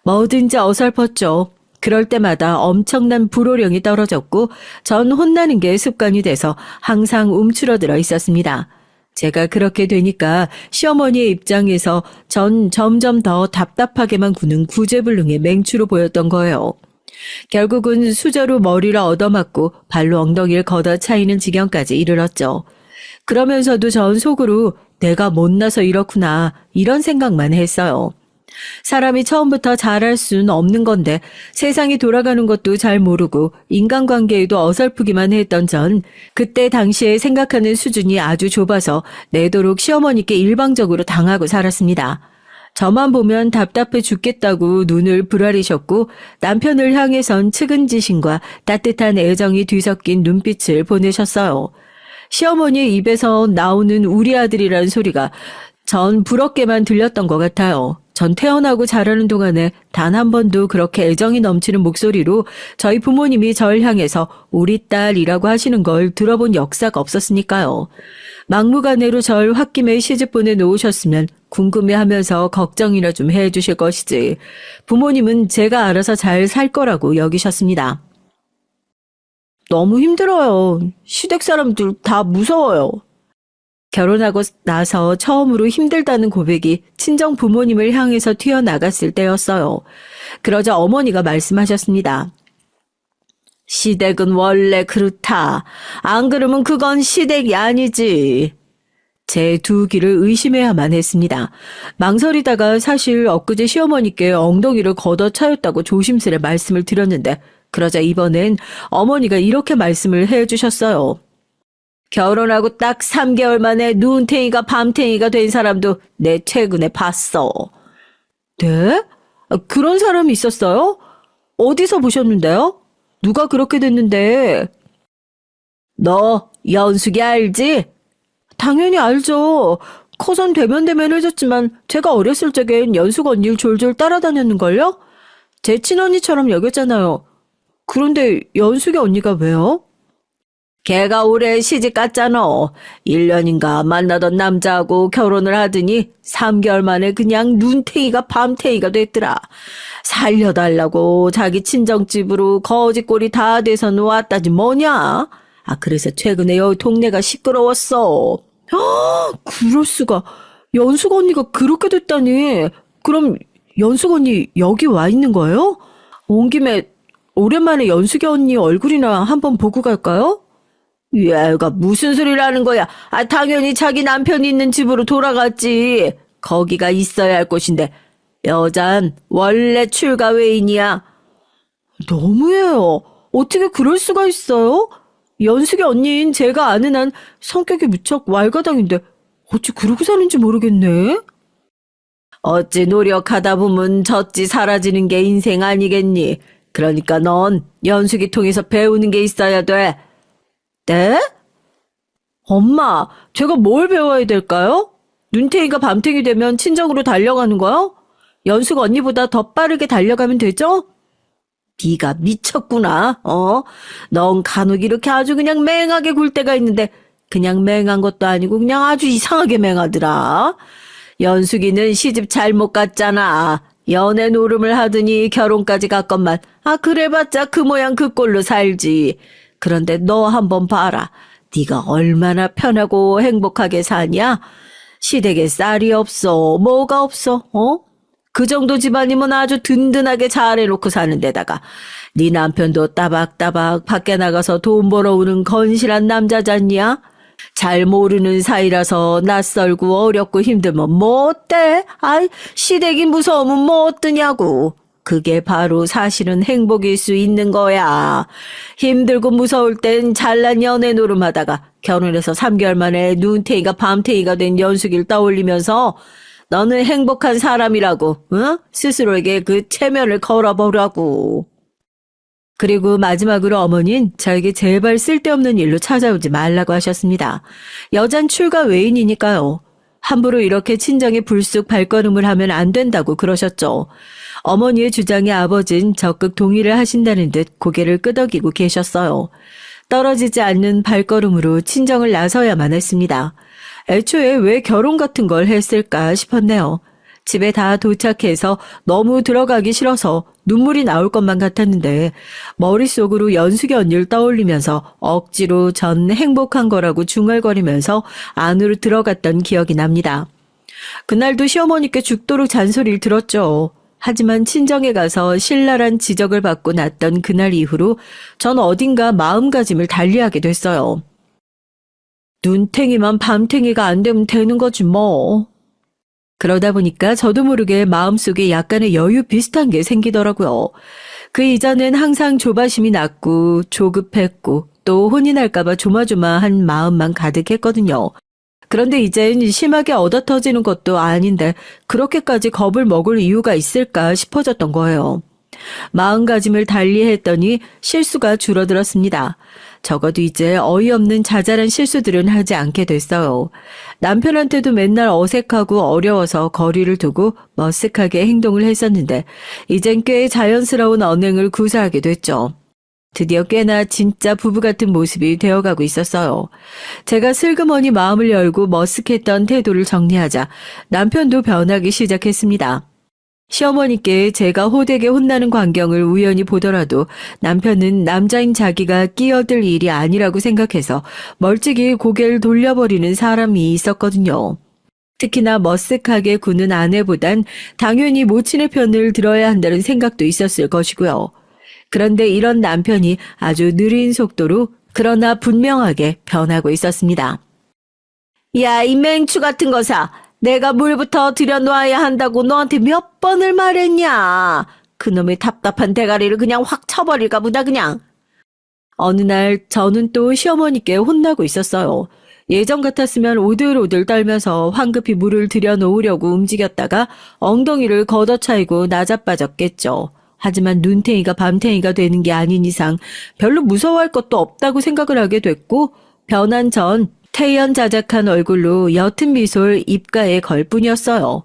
뭐든지 어설펐죠. 그럴 때마다 엄청난 불호령이 떨어졌고 전 혼나는 게 습관이 돼서 항상 움츠러들어 있었습니다. 제가 그렇게 되니까 시어머니의 입장에서 전 점점 더 답답하게만 구는 구제불능의 맹추로 보였던 거예요. 결국은 수저로 머리를 얻어맞고 발로 엉덩이를 걷어차이는 지경까지 이르렀죠. 그러면서도 전 속으로 내가 못나서 이렇구나 이런 생각만 했어요. 사람이 처음부터 잘할 수는 없는 건데 세상이 돌아가는 것도 잘 모르고 인간관계에도 어설프기만 했던 전 그때 당시에 생각하는 수준이 아주 좁아서 내도록 시어머니께 일방적으로 당하고 살았습니다. 저만 보면 답답해 죽겠다고 눈을 부라리셨고 남편을 향해선 측은지심과 따뜻한 애정이 뒤섞인 눈빛을 보내셨어요. 시어머니의 입에서 나오는 우리 아들이라는 소리가 전 부럽게만 들렸던 것 같아요. 전 태어나고 자라는 동안에 단 한 번도 그렇게 애정이 넘치는 목소리로 저희 부모님이 절 향해서 우리 딸이라고 하시는 걸 들어본 역사가 없었으니까요. 막무가내로 절 홧김에 시집 보내놓으셨으면 궁금해하면서 걱정이나 좀 해주실 것이지. 부모님은 제가 알아서 잘 살 거라고 여기셨습니다. 너무 힘들어요. 시댁 사람들 다 무서워요. 결혼하고 나서 처음으로 힘들다는 고백이 친정 부모님을 향해서 튀어나갔을 때였어요. 그러자 어머니가 말씀하셨습니다. 시댁은 원래 그렇다. 안 그러면 그건 시댁이 아니지. 제 두 귀를 의심해야만 했습니다. 망설이다가 사실 엊그제 시어머니께 엉덩이를 걷어차였다고 조심스레 말씀을 드렸는데 그러자 이번엔 어머니가 이렇게 말씀을 해주셨어요. 결혼하고 딱 3개월 만에 눈탱이가 밤탱이가 된 사람도 내 최근에 봤어. 네? 그런 사람이 있었어요? 어디서 보셨는데요? 누가 그렇게 됐는데? 너 연숙이 알지? 당연히 알죠. 커선 대면대면해졌지만 제가 어렸을 적엔 연숙 언니를 졸졸 따라다녔는걸요? 제 친언니처럼 여겼잖아요. 그런데 연숙이 언니가 왜요? 걔가 올해 시집 갔잖아. 1년인가 만나던 남자하고 결혼을 하더니 3개월 만에 그냥 눈탱이가 밤탱이가 됐더라. 살려달라고 자기 친정집으로 거지꼴이 다 돼서는 왔다지 뭐냐. 그래서 최근에 여기 동네가 시끄러웠어. 그럴 수가. 연숙 언니가 그렇게 됐다니. 그럼 연숙 언니 여기 와 있는 거예요? 온 김에 오랜만에 연숙이 언니 얼굴이나 한번 보고 갈까요? 얘가 무슨 소리를 하는 거야. 당연히 자기 남편이 있는 집으로 돌아갔지. 거기가 있어야 할 곳인데 여잔 원래 출가 외인이야. 너무해요. 어떻게 그럴 수가 있어요? 연숙이 언니인 제가 아는 한 성격이 무척 왈가당인데 어찌 그러고 사는지 모르겠네. 어찌 노력하다 보면 젖지 사라지는 게 인생 아니겠니? 그러니까 넌 연수기 통해서 배우는 게 있어야 돼. 네? 엄마, 제가 뭘 배워야 될까요? 눈탱이가 밤탱이 되면 친정으로 달려가는 거요? 연숙 언니보다 더 빠르게 달려가면 되죠? 네가 미쳤구나. 넌 간혹 이렇게 아주 그냥 맹하게 굴 때가 있는데 그냥 맹한 것도 아니고 그냥 아주 이상하게 맹하더라. 연숙이는 시집 잘못 갔잖아. 연애 노름을 하더니 결혼까지 갔건만. 아, 그래봤자 그 모양 그 꼴로 살지. 그런데 너 한번 봐라. 네가 얼마나 편하고 행복하게 사냐? 시댁에 쌀이 없어. 뭐가 없어? 그 정도 집안이면 아주 든든하게 잘해놓고 사는 데다가 네 남편도 따박따박 밖에 나가서 돈 벌어오는 건실한 남자잖냐? 잘 모르는 사이라서 낯설고 어렵고 힘들면 뭐 어때? 아이, 시댁이 무서우면 뭐 어떠냐고. 그게 바로 사실은 행복일 수 있는 거야. 힘들고 무서울 땐 잘난 연애 노름하다가 결혼해서 3개월 만에 눈탱이가 밤탱이가 된 연숙이를 떠올리면서 너는 행복한 사람이라고, 응? 스스로에게 그 체면을 걸어보라고. 그리고 마지막으로 어머니는 저에게 제발 쓸데없는 일로 찾아오지 말라고 하셨습니다. 여잔 출가 외인이니까요. 함부로 이렇게 친정에 불쑥 발걸음을 하면 안 된다고 그러셨죠. 어머니의 주장에 아버지는 적극 동의를 하신다는 듯 고개를 끄덕이고 계셨어요. 떨어지지 않는 발걸음으로 친정을 나서야만 했습니다. 애초에 왜 결혼 같은 걸 했을까 싶었네요. 집에 다 도착해서 너무 들어가기 싫어서 눈물이 나올 것만 같았는데 머릿속으로 연숙이 언니를 떠올리면서 억지로 전 행복한 거라고 중얼거리면서 안으로 들어갔던 기억이 납니다. 그날도 시어머니께 죽도록 잔소리를 들었죠. 하지만 친정에 가서 신랄한 지적을 받고 났던 그날 이후로 전 어딘가 마음가짐을 달리하게 됐어요. 눈탱이만 밤탱이가 안 되면 되는 거지 뭐. 그러다 보니까 저도 모르게 마음속에 약간의 여유 비슷한 게 생기더라고요. 그 이전엔 항상 조바심이 났고 조급했고 또 혼이 날까봐 조마조마한 마음만 가득했거든요. 그런데 이젠 심하게 얻어터지는 것도 아닌데 그렇게까지 겁을 먹을 이유가 있을까 싶어졌던 거예요. 마음가짐을 달리했더니 실수가 줄어들었습니다. 적어도 이제 어이없는 자잘한 실수들은 하지 않게 됐어요. 남편한테도 맨날 어색하고 어려워서 거리를 두고 머쓱하게 행동을 했었는데 이젠 꽤 자연스러운 언행을 구사하게 됐죠. 드디어 꽤나 진짜 부부 같은 모습이 되어가고 있었어요. 제가 슬그머니 마음을 열고 머쓱했던 태도를 정리하자 남편도 변하기 시작했습니다. 시어머니께 제가 호되게 혼나는 광경을 우연히 보더라도 남편은 남자인 자기가 끼어들 일이 아니라고 생각해서 멀찍이 고개를 돌려버리는 사람이 있었거든요. 특히나 머쓱하게 구는 아내보단 당연히 모친의 편을 들어야 한다는 생각도 있었을 것이고요. 그런데 이런 남편이 아주 느린 속도로 그러나 분명하게 변하고 있었습니다. 야, 이 맹추 같은 거사. 내가 물부터 들여놓아야 한다고 너한테 몇 번을 말했냐. 그놈의 답답한 대가리를 그냥 확 쳐버릴까 보다 그냥. 어느 날 저는 또 시어머니께 혼나고 있었어요. 예전 같았으면 오들오들 떨면서 황급히 물을 들여놓으려고 움직였다가 엉덩이를 걷어차이고 나자빠졌겠죠. 하지만 눈탱이가 밤탱이가 되는 게 아닌 이상 별로 무서워할 것도 없다고 생각을 하게 됐고 변한 전 태연자작한 얼굴로 옅은 미소를 입가에 걸 뿐이었어요.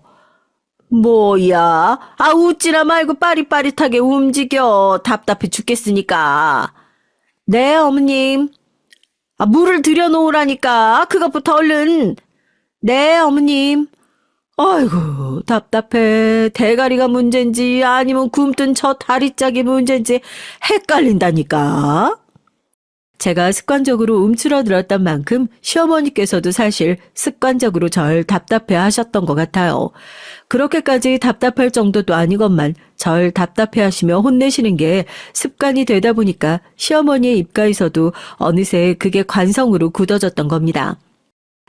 뭐야? 아, 웃지나 말고 빠릿빠릿하게 움직여. 답답해 죽겠으니까. 네, 어머님. 아, 물을 들여놓으라니까. 그것부터 얼른. 네, 어머님. 아이고, 답답해. 대가리가 문제인지 아니면 굼뜬 저 다리짝이 문제인지 헷갈린다니까. 제가 습관적으로 움츠러들었던 만큼 시어머니께서도 사실 습관적으로 절 답답해 하셨던 것 같아요. 그렇게까지 답답할 정도도 아니건만 절 답답해 하시며 혼내시는 게 습관이 되다 보니까 시어머니의 입가에서도 어느새 그게 관성으로 굳어졌던 겁니다.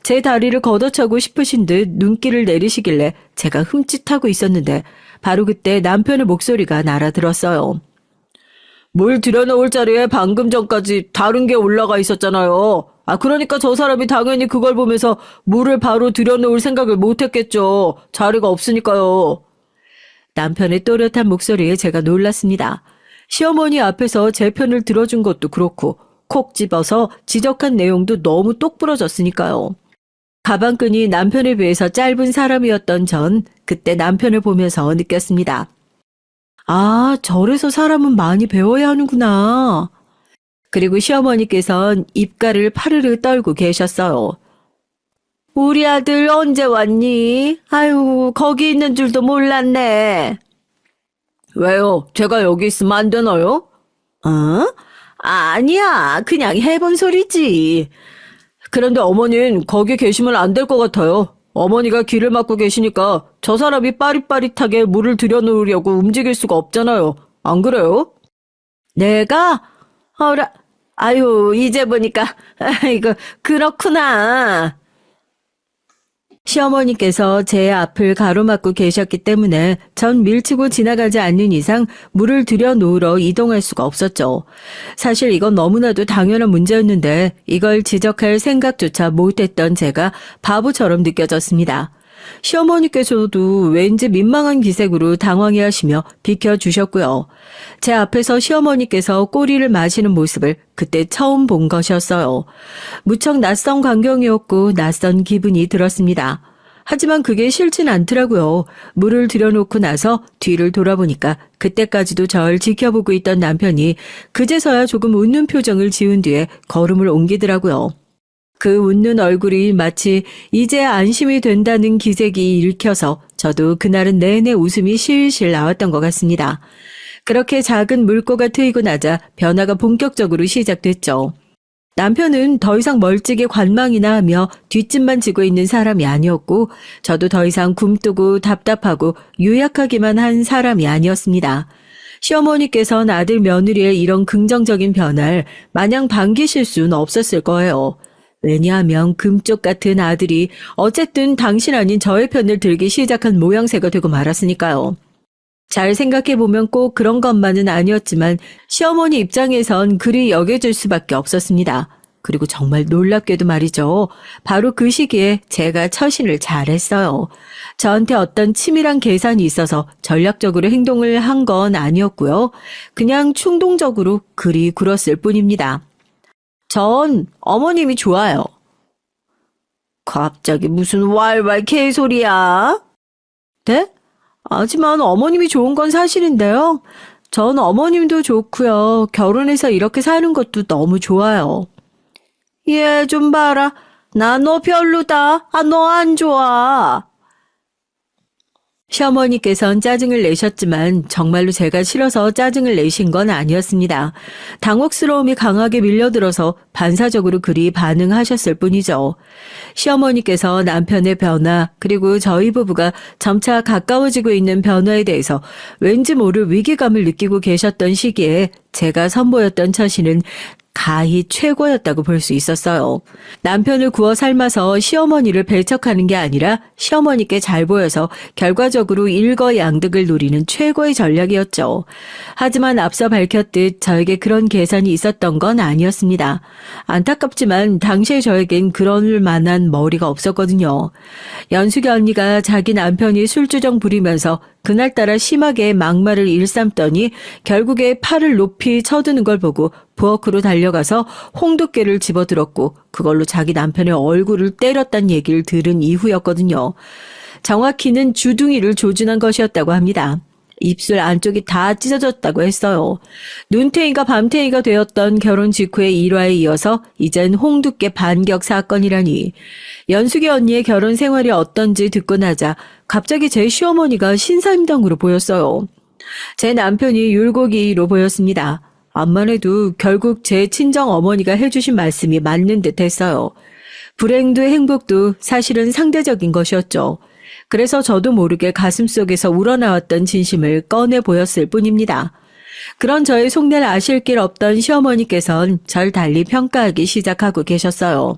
제 다리를 걷어차고 싶으신 듯 눈길을 내리시길래 제가 흠칫하고 있었는데 바로 그때 남편의 목소리가 날아들었어요. 물 들여놓을 자리에 방금 전까지 다른 게 올라가 있었잖아요. 그러니까 저 사람이 당연히 그걸 보면서 물을 바로 들여놓을 생각을 못했겠죠. 자리가 없으니까요. 남편의 또렷한 목소리에 제가 놀랐습니다. 시어머니 앞에서 제 편을 들어준 것도 그렇고 콕 집어서 지적한 내용도 너무 똑부러졌으니까요. 가방끈이 남편에 비해서 짧은 사람이었던 전 그때 남편을 보면서 느꼈습니다. 아, 저래서 사람은 많이 배워야 하는구나. 그리고 시어머니께선 입가를 파르르 떨고 계셨어요. 우리 아들 언제 왔니? 아유, 거기 있는 줄도 몰랐네. 왜요? 제가 여기 있으면 안 되나요? 어? 아니야, 그냥 해본 소리지. 그런데 어머님 거기 계시면 안 될 것 같아요. 어머니가 길을 막고 계시니까 저 사람이 빠릿빠릿하게 물을 들여놓으려고 움직일 수가 없잖아요. 안 그래요? 내가? 어라, 아유, 이제 보니까, 이거, 그렇구나. 시어머니께서 제 앞을 가로막고 계셨기 때문에 전 밀치고 지나가지 않는 이상 물을 들여놓으러 이동할 수가 없었죠. 사실 이건 너무나도 당연한 문제였는데 이걸 지적할 생각조차 못했던 제가 바보처럼 느껴졌습니다. 시어머니께서도 왠지 민망한 기색으로 당황해하시며 비켜주셨고요. 제 앞에서 시어머니께서 꼬리를 마시는 모습을 그때 처음 본 것이었어요. 무척 낯선 광경이었고 낯선 기분이 들었습니다. 하지만 그게 싫진 않더라고요. 물을 들여놓고 나서 뒤를 돌아보니까 그때까지도 절 지켜보고 있던 남편이 그제서야 조금 웃는 표정을 지은 뒤에 걸음을 옮기더라고요. 그 웃는 얼굴이 마치 이제 안심이 된다는 기색이 읽혀서 저도 그날은 내내 웃음이 실실 나왔던 것 같습니다. 그렇게 작은 물꼬가 트이고 나자 변화가 본격적으로 시작됐죠. 남편은 더 이상 멀찍이 관망이나 하며 뒷짐만 지고 있는 사람이 아니었고 저도 더 이상 굼뜨고 답답하고 유약하기만 한 사람이 아니었습니다. 시어머니께서는 아들 며느리의 이런 긍정적인 변화를 마냥 반기실 수는 없었을 거예요. 왜냐하면 금쪽 같은 아들이 어쨌든 당신 아닌 저의 편을 들기 시작한 모양새가 되고 말았으니까요. 잘 생각해보면 꼭 그런 것만은 아니었지만 시어머니 입장에선 그리 여겨질 수밖에 없었습니다. 그리고 정말 놀랍게도 말이죠. 바로 그 시기에 제가 처신을 잘했어요. 저한테 어떤 치밀한 계산이 있어서 전략적으로 행동을 한 건 아니었고요. 그냥 충동적으로 그리 굴었을 뿐입니다. 전 어머님이 좋아요. 갑자기 무슨 왈왈 개소리야? 네? 하지만 어머님이 좋은 건 사실인데요. 전 어머님도 좋고요. 결혼해서 이렇게 사는 것도 너무 좋아요. 얘 좀 봐라. 나 너 별로다. 너 안 좋아. 시어머니께선 짜증을 내셨지만 정말로 제가 싫어서 짜증을 내신 건 아니었습니다. 당혹스러움이 강하게 밀려들어서 반사적으로 그리 반응하셨을 뿐이죠. 시어머니께서 남편의 변화 그리고 저희 부부가 점차 가까워지고 있는 변화에 대해서 왠지 모를 위기감을 느끼고 계셨던 시기에 제가 선보였던 처신은 가히 최고였다고 볼 수 있었어요. 남편을 구워 삶아서 시어머니를 배척하는 게 아니라 시어머니께 잘 보여서 결과적으로 일거양득을 노리는 최고의 전략이었죠. 하지만 앞서 밝혔듯 저에게 그런 계산이 있었던 건 아니었습니다. 안타깝지만 당시에 저에겐 그럴 만한 머리가 없었거든요. 연숙이 언니가 자기 남편이 술주정 부리면서 그날따라 심하게 막말을 일삼더니 결국에 팔을 높이 쳐드는 걸 보고 부엌으로 달려가서 홍두깨를 집어들었고 그걸로 자기 남편의 얼굴을 때렸다는 얘기를 들은 이후였거든요. 정확히는 주둥이를 조준한 것이었다고 합니다. 입술 안쪽이 다 찢어졌다고 했어요. 눈탱이가 밤탱이가 되었던 결혼 직후의 일화에 이어서 이젠 홍두깨 반격 사건이라니. 연숙이 언니의 결혼 생활이 어떤지 듣고 나자 갑자기 제 시어머니가 신사임당으로 보였어요. 제 남편이 율곡이로 보였습니다. 암만 해도 결국 제 친정 어머니가 해주신 말씀이 맞는 듯 했어요. 불행도 행복도 사실은 상대적인 것이었죠. 그래서 저도 모르게 가슴속에서 우러나왔던 진심을 꺼내 보였을 뿐입니다. 그런 저의 속내를 아실 길 없던 시어머니께선 절 달리 평가하기 시작하고 계셨어요.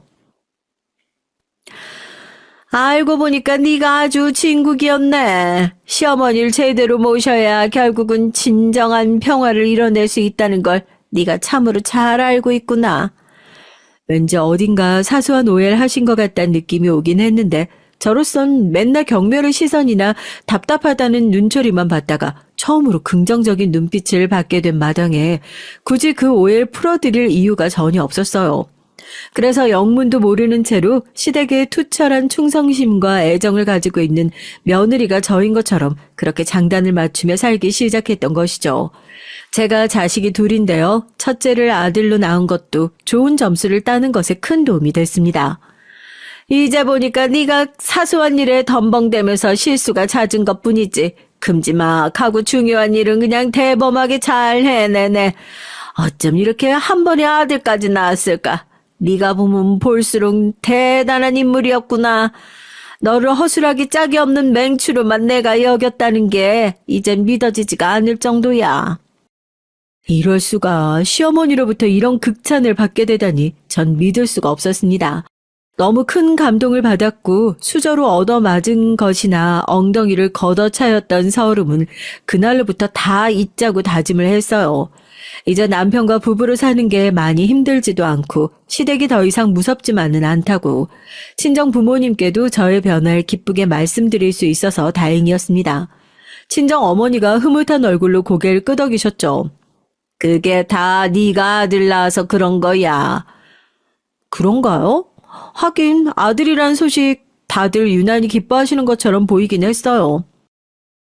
알고 보니까 네가 아주 진국이었네. 시어머니를 제대로 모셔야 결국은 진정한 평화를 이뤄낼 수 있다는 걸 네가 참으로 잘 알고 있구나. 왠지 어딘가 사소한 오해를 하신 것 같다는 느낌이 오긴 했는데 저로선 맨날 경멸의 시선이나 답답하다는 눈초리만 받다가 처음으로 긍정적인 눈빛을 받게 된 마당에 굳이 그 오해를 풀어드릴 이유가 전혀 없었어요. 그래서 영문도 모르는 채로 시댁에 투철한 충성심과 애정을 가지고 있는 며느리가 저인 것처럼 그렇게 장단을 맞추며 살기 시작했던 것이죠. 제가 자식이 둘인데요. 첫째를 아들로 낳은 것도 좋은 점수를 따는 것에 큰 도움이 됐습니다. 이제 보니까 네가 사소한 일에 덤벙대면서 실수가 잦은 것뿐이지 큼지막하고 중요한 일은 그냥 대범하게 잘 해내네. 어쩜 이렇게 한 번에 아들까지 낳았을까? 네가 보면 볼수록 대단한 인물이었구나. 너를 허술하기 짝이 없는 맹추로만 내가 여겼다는 게 이젠 믿어지지가 않을 정도야. 이럴 수가. 시어머니로부터 이런 극찬을 받게 되다니 전 믿을 수가 없었습니다. 너무 큰 감동을 받았고 수저로 얻어맞은 것이나 엉덩이를 걷어차였던 서름은 그날로부터 다 잊자고 다짐을 했어요. 이제 남편과 부부로 사는 게 많이 힘들지도 않고 시댁이 더 이상 무섭지만은 않다고 친정 부모님께도 저의 변화를 기쁘게 말씀드릴 수 있어서 다행이었습니다. 친정 어머니가 흐뭇한 얼굴로 고개를 끄덕이셨죠. 그게 다 네가 아들 낳아서 그런 거야. 그런가요? 하긴 아들이란 소식 다들 유난히 기뻐하시는 것처럼 보이긴 했어요.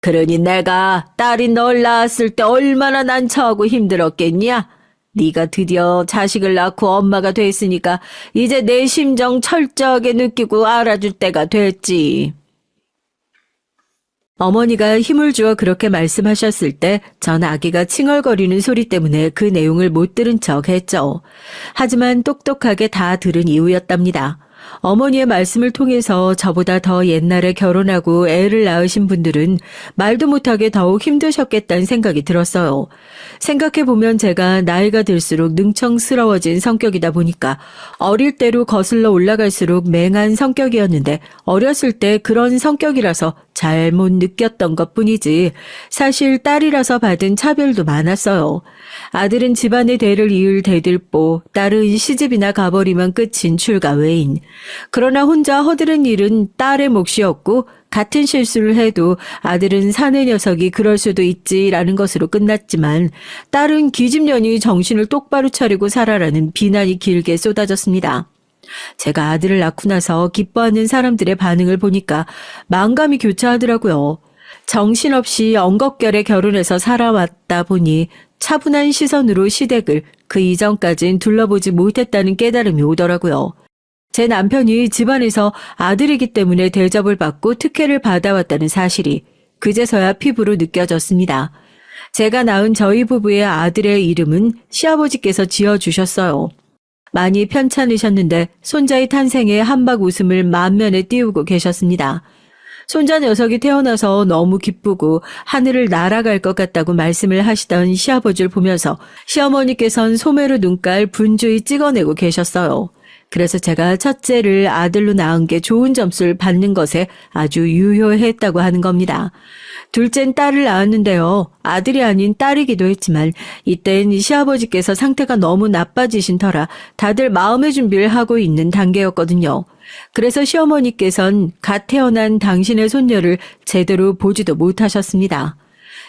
그러니 내가 딸이 널 낳았을 때 얼마나 난처하고 힘들었겠냐? 네가 드디어 자식을 낳고 엄마가 됐으니까 이제 내 심정 철저하게 느끼고 알아줄 때가 됐지. 어머니가 힘을 주어 그렇게 말씀하셨을 때 전 아기가 칭얼거리는 소리 때문에 그 내용을 못 들은 척 했죠. 하지만 똑똑하게 다 들은 이유였답니다. 어머니의 말씀을 통해서 저보다 더 옛날에 결혼하고 애를 낳으신 분들은 말도 못하게 더욱 힘드셨겠다는 생각이 들었어요. 생각해보면 제가 나이가 들수록 능청스러워진 성격이다 보니까 어릴 때로 거슬러 올라갈수록 맹한 성격이었는데 어렸을 때 그런 성격이라서 잘못 느꼈던 것뿐이지 사실 딸이라서 받은 차별도 많았어요. 아들은 집안의 대를 이을 대들보, 딸은 시집이나 가버리면 끝인 출가 외인. 그러나 혼자 허드렛 일은 딸의 몫이었고 같은 실수를 해도 아들은 사내 녀석이 그럴 수도 있지라는 것으로 끝났지만 딸은 기집년이 정신을 똑바로 차리고 살아라는 비난이 길게 쏟아졌습니다. 제가 아들을 낳고 나서 기뻐하는 사람들의 반응을 보니까 만감이 교차하더라고요. 정신없이 엉겁결에 결혼해서 살아왔다 보니 차분한 시선으로 시댁을 그 이전까진 둘러보지 못했다는 깨달음이 오더라고요. 제 남편이 집안에서 아들이기 때문에 대접을 받고 특혜를 받아왔다는 사실이 그제서야 피부로 느껴졌습니다. 제가 낳은 저희 부부의 아들의 이름은 시아버지께서 지어주셨어요. 많이 편찮으셨는데 손자의 탄생에 한박 웃음을 만면에 띄우고 계셨습니다. 손자 녀석이 태어나서 너무 기쁘고 하늘을 날아갈 것 같다고 말씀을 하시던 시아버지를 보면서 시어머니께선 소매로 눈깔 분주히 찍어내고 계셨어요. 그래서 제가 첫째를 아들로 낳은 게 좋은 점수를 받는 것에 아주 유효했다고 하는 겁니다. 둘째는 딸을 낳았는데요. 아들이 아닌 딸이기도 했지만 이땐 시아버지께서 상태가 너무 나빠지신 터라 다들 마음의 준비를 하고 있는 단계였거든요. 그래서 시어머니께선 갓 태어난 당신의 손녀를 제대로 보지도 못하셨습니다.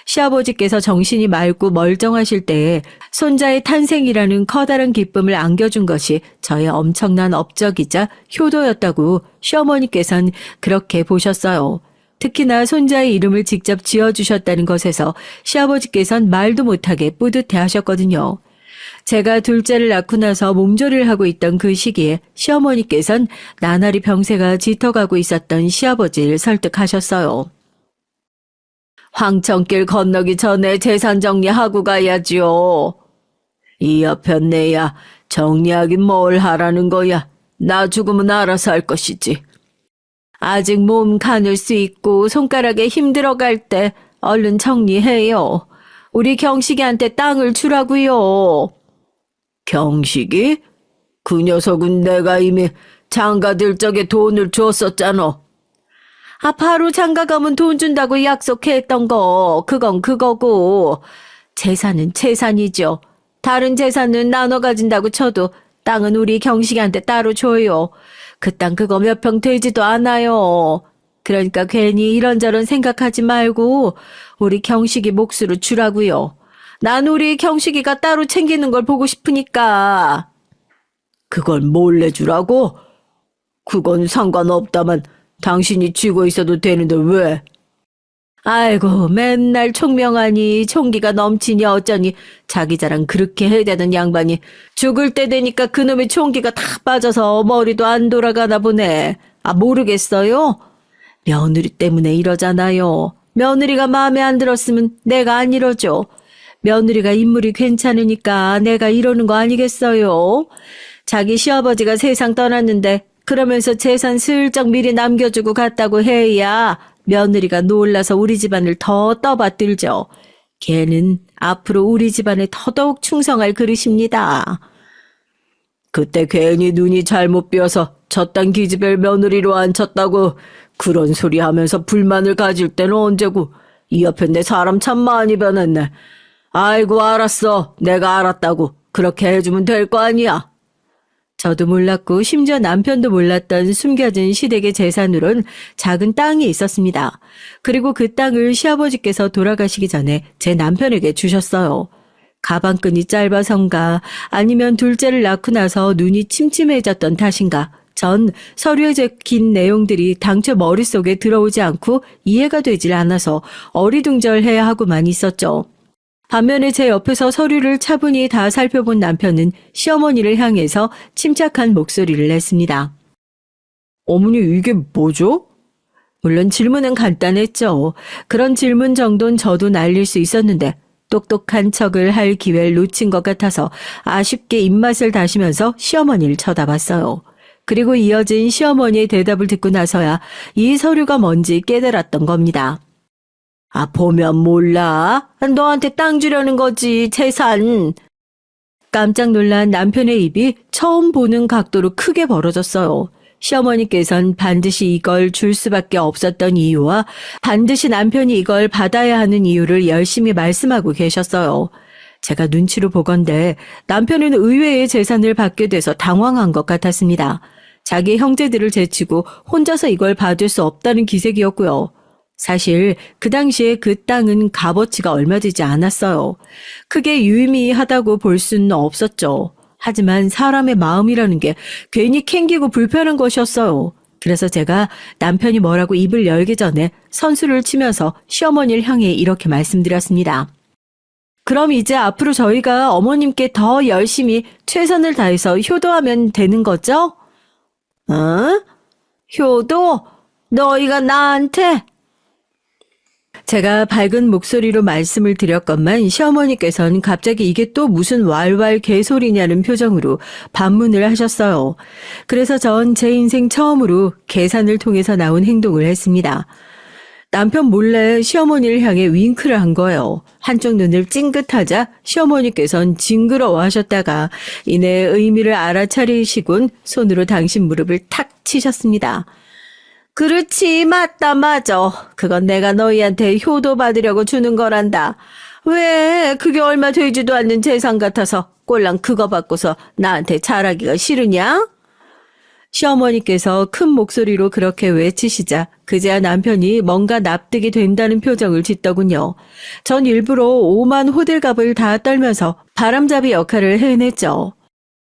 시아버지께서 정신이 맑고 멀쩡하실 때에 손자의 탄생이라는 커다란 기쁨을 안겨준 것이 저의 엄청난 업적이자 효도였다고 시어머니께선 그렇게 보셨어요. 특히나 손자의 이름을 직접 지어주셨다는 것에서 시아버지께선 말도 못하게 뿌듯해하셨거든요. 제가 둘째를 낳고 나서 몸조리를 하고 있던 그 시기에 시어머니께선 나날이 병세가 짙어가고 있었던 시아버지를 설득하셨어요. 황천길 건너기 전에 재산 정리하고 가야지요. 이 여편 내야 정리하긴 뭘 하라는 거야. 나 죽으면 알아서 할 것이지. 아직 몸 가눌 수 있고 손가락에 힘들어갈 때 얼른 정리해요. 우리 경식이한테 땅을 주라고요. 경식이? 그 녀석은 내가 이미 장가 들 적에 돈을 줬었잖아. 바로 장가 가면 돈 준다고 약속했던 거, 그건 그거고. 재산은 재산이죠. 다른 재산은 나눠 가진다고 쳐도 땅은 우리 경식이한테 따로 줘요. 그 땅 그거 몇 평 되지도 않아요. 그러니까 괜히 이런저런 생각하지 말고 우리 경식이 몫으로 주라고요. 난 우리 경식이가 따로 챙기는 걸 보고 싶으니까. 그걸 몰래 주라고? 그건 상관없다만 당신이 쥐고 있어도 되는데 왜? 아이고 맨날 총명하니 총기가 넘치니 어쩌니 자기 자랑 그렇게 해대던 양반이 죽을 때 되니까 그놈의 총기가 다 빠져서 머리도 안 돌아가나 보네. 아 모르겠어요? 며느리 때문에 이러잖아요. 며느리가 마음에 안 들었으면 내가 안 이러죠. 며느리가 인물이 괜찮으니까 내가 이러는 거 아니겠어요? 자기 시아버지가 세상 떠났는데 그러면서 재산 슬쩍 미리 남겨주고 갔다고 해야 며느리가 놀라서 우리 집안을 더 떠받들죠. 걔는 앞으로 우리 집안에 더더욱 충성할 그릇입니다. 그때 괜히 눈이 잘못 삐어서 저딴 기집애 며느리로 앉혔다고 그런 소리 하면서 불만을 가질 때는 언제고. 이 옆에 내 사람 참 많이 변했네. 아이고 알았어. 내가 알았다고. 그렇게 해주면 될 거 아니야. 저도 몰랐고 심지어 남편도 몰랐던 숨겨진 시댁의 재산으론 작은 땅이 있었습니다. 그리고 그 땅을 시아버지께서 돌아가시기 전에 제 남편에게 주셨어요. 가방끈이 짧아서인가 아니면 둘째를 낳고 나서 눈이 침침해졌던 탓인가 전 서류에 적힌 내용들이 당초 머릿속에 들어오지 않고 이해가 되질 않아서 어리둥절해야 하고만 있었죠. 반면에 제 옆에서 서류를 차분히 다 살펴본 남편은 시어머니를 향해서 침착한 목소리를 냈습니다. 어머니 이게 뭐죠? 물론 질문은 간단했죠. 그런 질문 정도는 저도 날릴 수 있었는데 똑똑한 척을 할 기회를 놓친 것 같아서 아쉽게 입맛을 다시면서 시어머니를 쳐다봤어요. 그리고 이어진 시어머니의 대답을 듣고 나서야 이 서류가 뭔지 깨달았던 겁니다. 아, 보면 몰라. 너한테 땅 주려는 거지, 재산. 깜짝 놀란 남편의 입이 처음 보는 각도로 크게 벌어졌어요. 시어머니께선 반드시 이걸 줄 수밖에 없었던 이유와 반드시 남편이 이걸 받아야 하는 이유를 열심히 말씀하고 계셨어요. 제가 눈치로 보건대 남편은 의외의 재산을 받게 돼서 당황한 것 같았습니다. 자기 형제들을 제치고 혼자서 이걸 받을 수 없다는 기색이었고요. 사실 그 당시에 그 땅은 값어치가 얼마 되지 않았어요. 크게 유의미하다고 볼 수는 없었죠. 하지만 사람의 마음이라는 게 괜히 캥기고 불편한 것이었어요. 그래서 제가 남편이 뭐라고 입을 열기 전에 선수를 치면서 시어머니를 향해 이렇게 말씀드렸습니다. 그럼 이제 앞으로 저희가 어머님께 더 열심히 최선을 다해서 효도하면 되는 거죠? 효도? 너희가 나한테? 제가 밝은 목소리로 말씀을 드렸건만 시어머니께서는 갑자기 이게 또 무슨 왈왈 개소리냐는 표정으로 반문을 하셨어요. 그래서 전 제 인생 처음으로 계산을 통해서 나온 행동을 했습니다. 남편 몰래 시어머니를 향해 윙크를 한 거예요. 한쪽 눈을 찡긋하자 시어머니께서는 징그러워 하셨다가 이내 의미를 알아차리시곤 손으로 당신 무릎을 탁 치셨습니다. 그렇지, 맞다, 맞아. 그건 내가 너희한테 효도 받으려고 주는 거란다. 왜 그게 얼마 되지도 않는 재산 같아서 꼴랑 그거 받고서 나한테 잘하기가 싫으냐? 시어머니께서 큰 목소리로 그렇게 외치시자 그제야 남편이 뭔가 납득이 된다는 표정을 짓더군요. 전 일부러 오만 호들갑을 다 떨면서 바람잡이 역할을 해냈죠.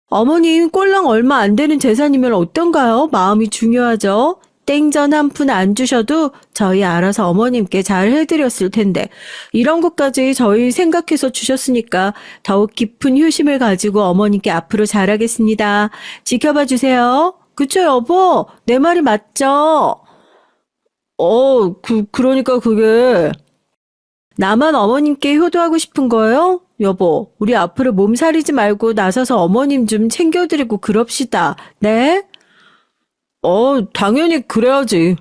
어머님 꼴랑 얼마 안 되는 재산이면 어떤가요? 마음이 중요하죠. 땡전 한 푼 안 주셔도 저희 알아서 어머님께 잘 해드렸을 텐데 이런 것까지 저희 생각해서 주셨으니까 더욱 깊은 효심을 가지고 어머님께 앞으로 잘하겠습니다. 지켜봐 주세요. 그쵸 여보? 내 말이 맞죠? 그러니까 그게. 나만 어머님께 효도하고 싶은 거예요? 여보, 우리 앞으로 몸살이지 말고 나서서 어머님 좀 챙겨드리고 그럽시다. 네? 당연히 그래야지.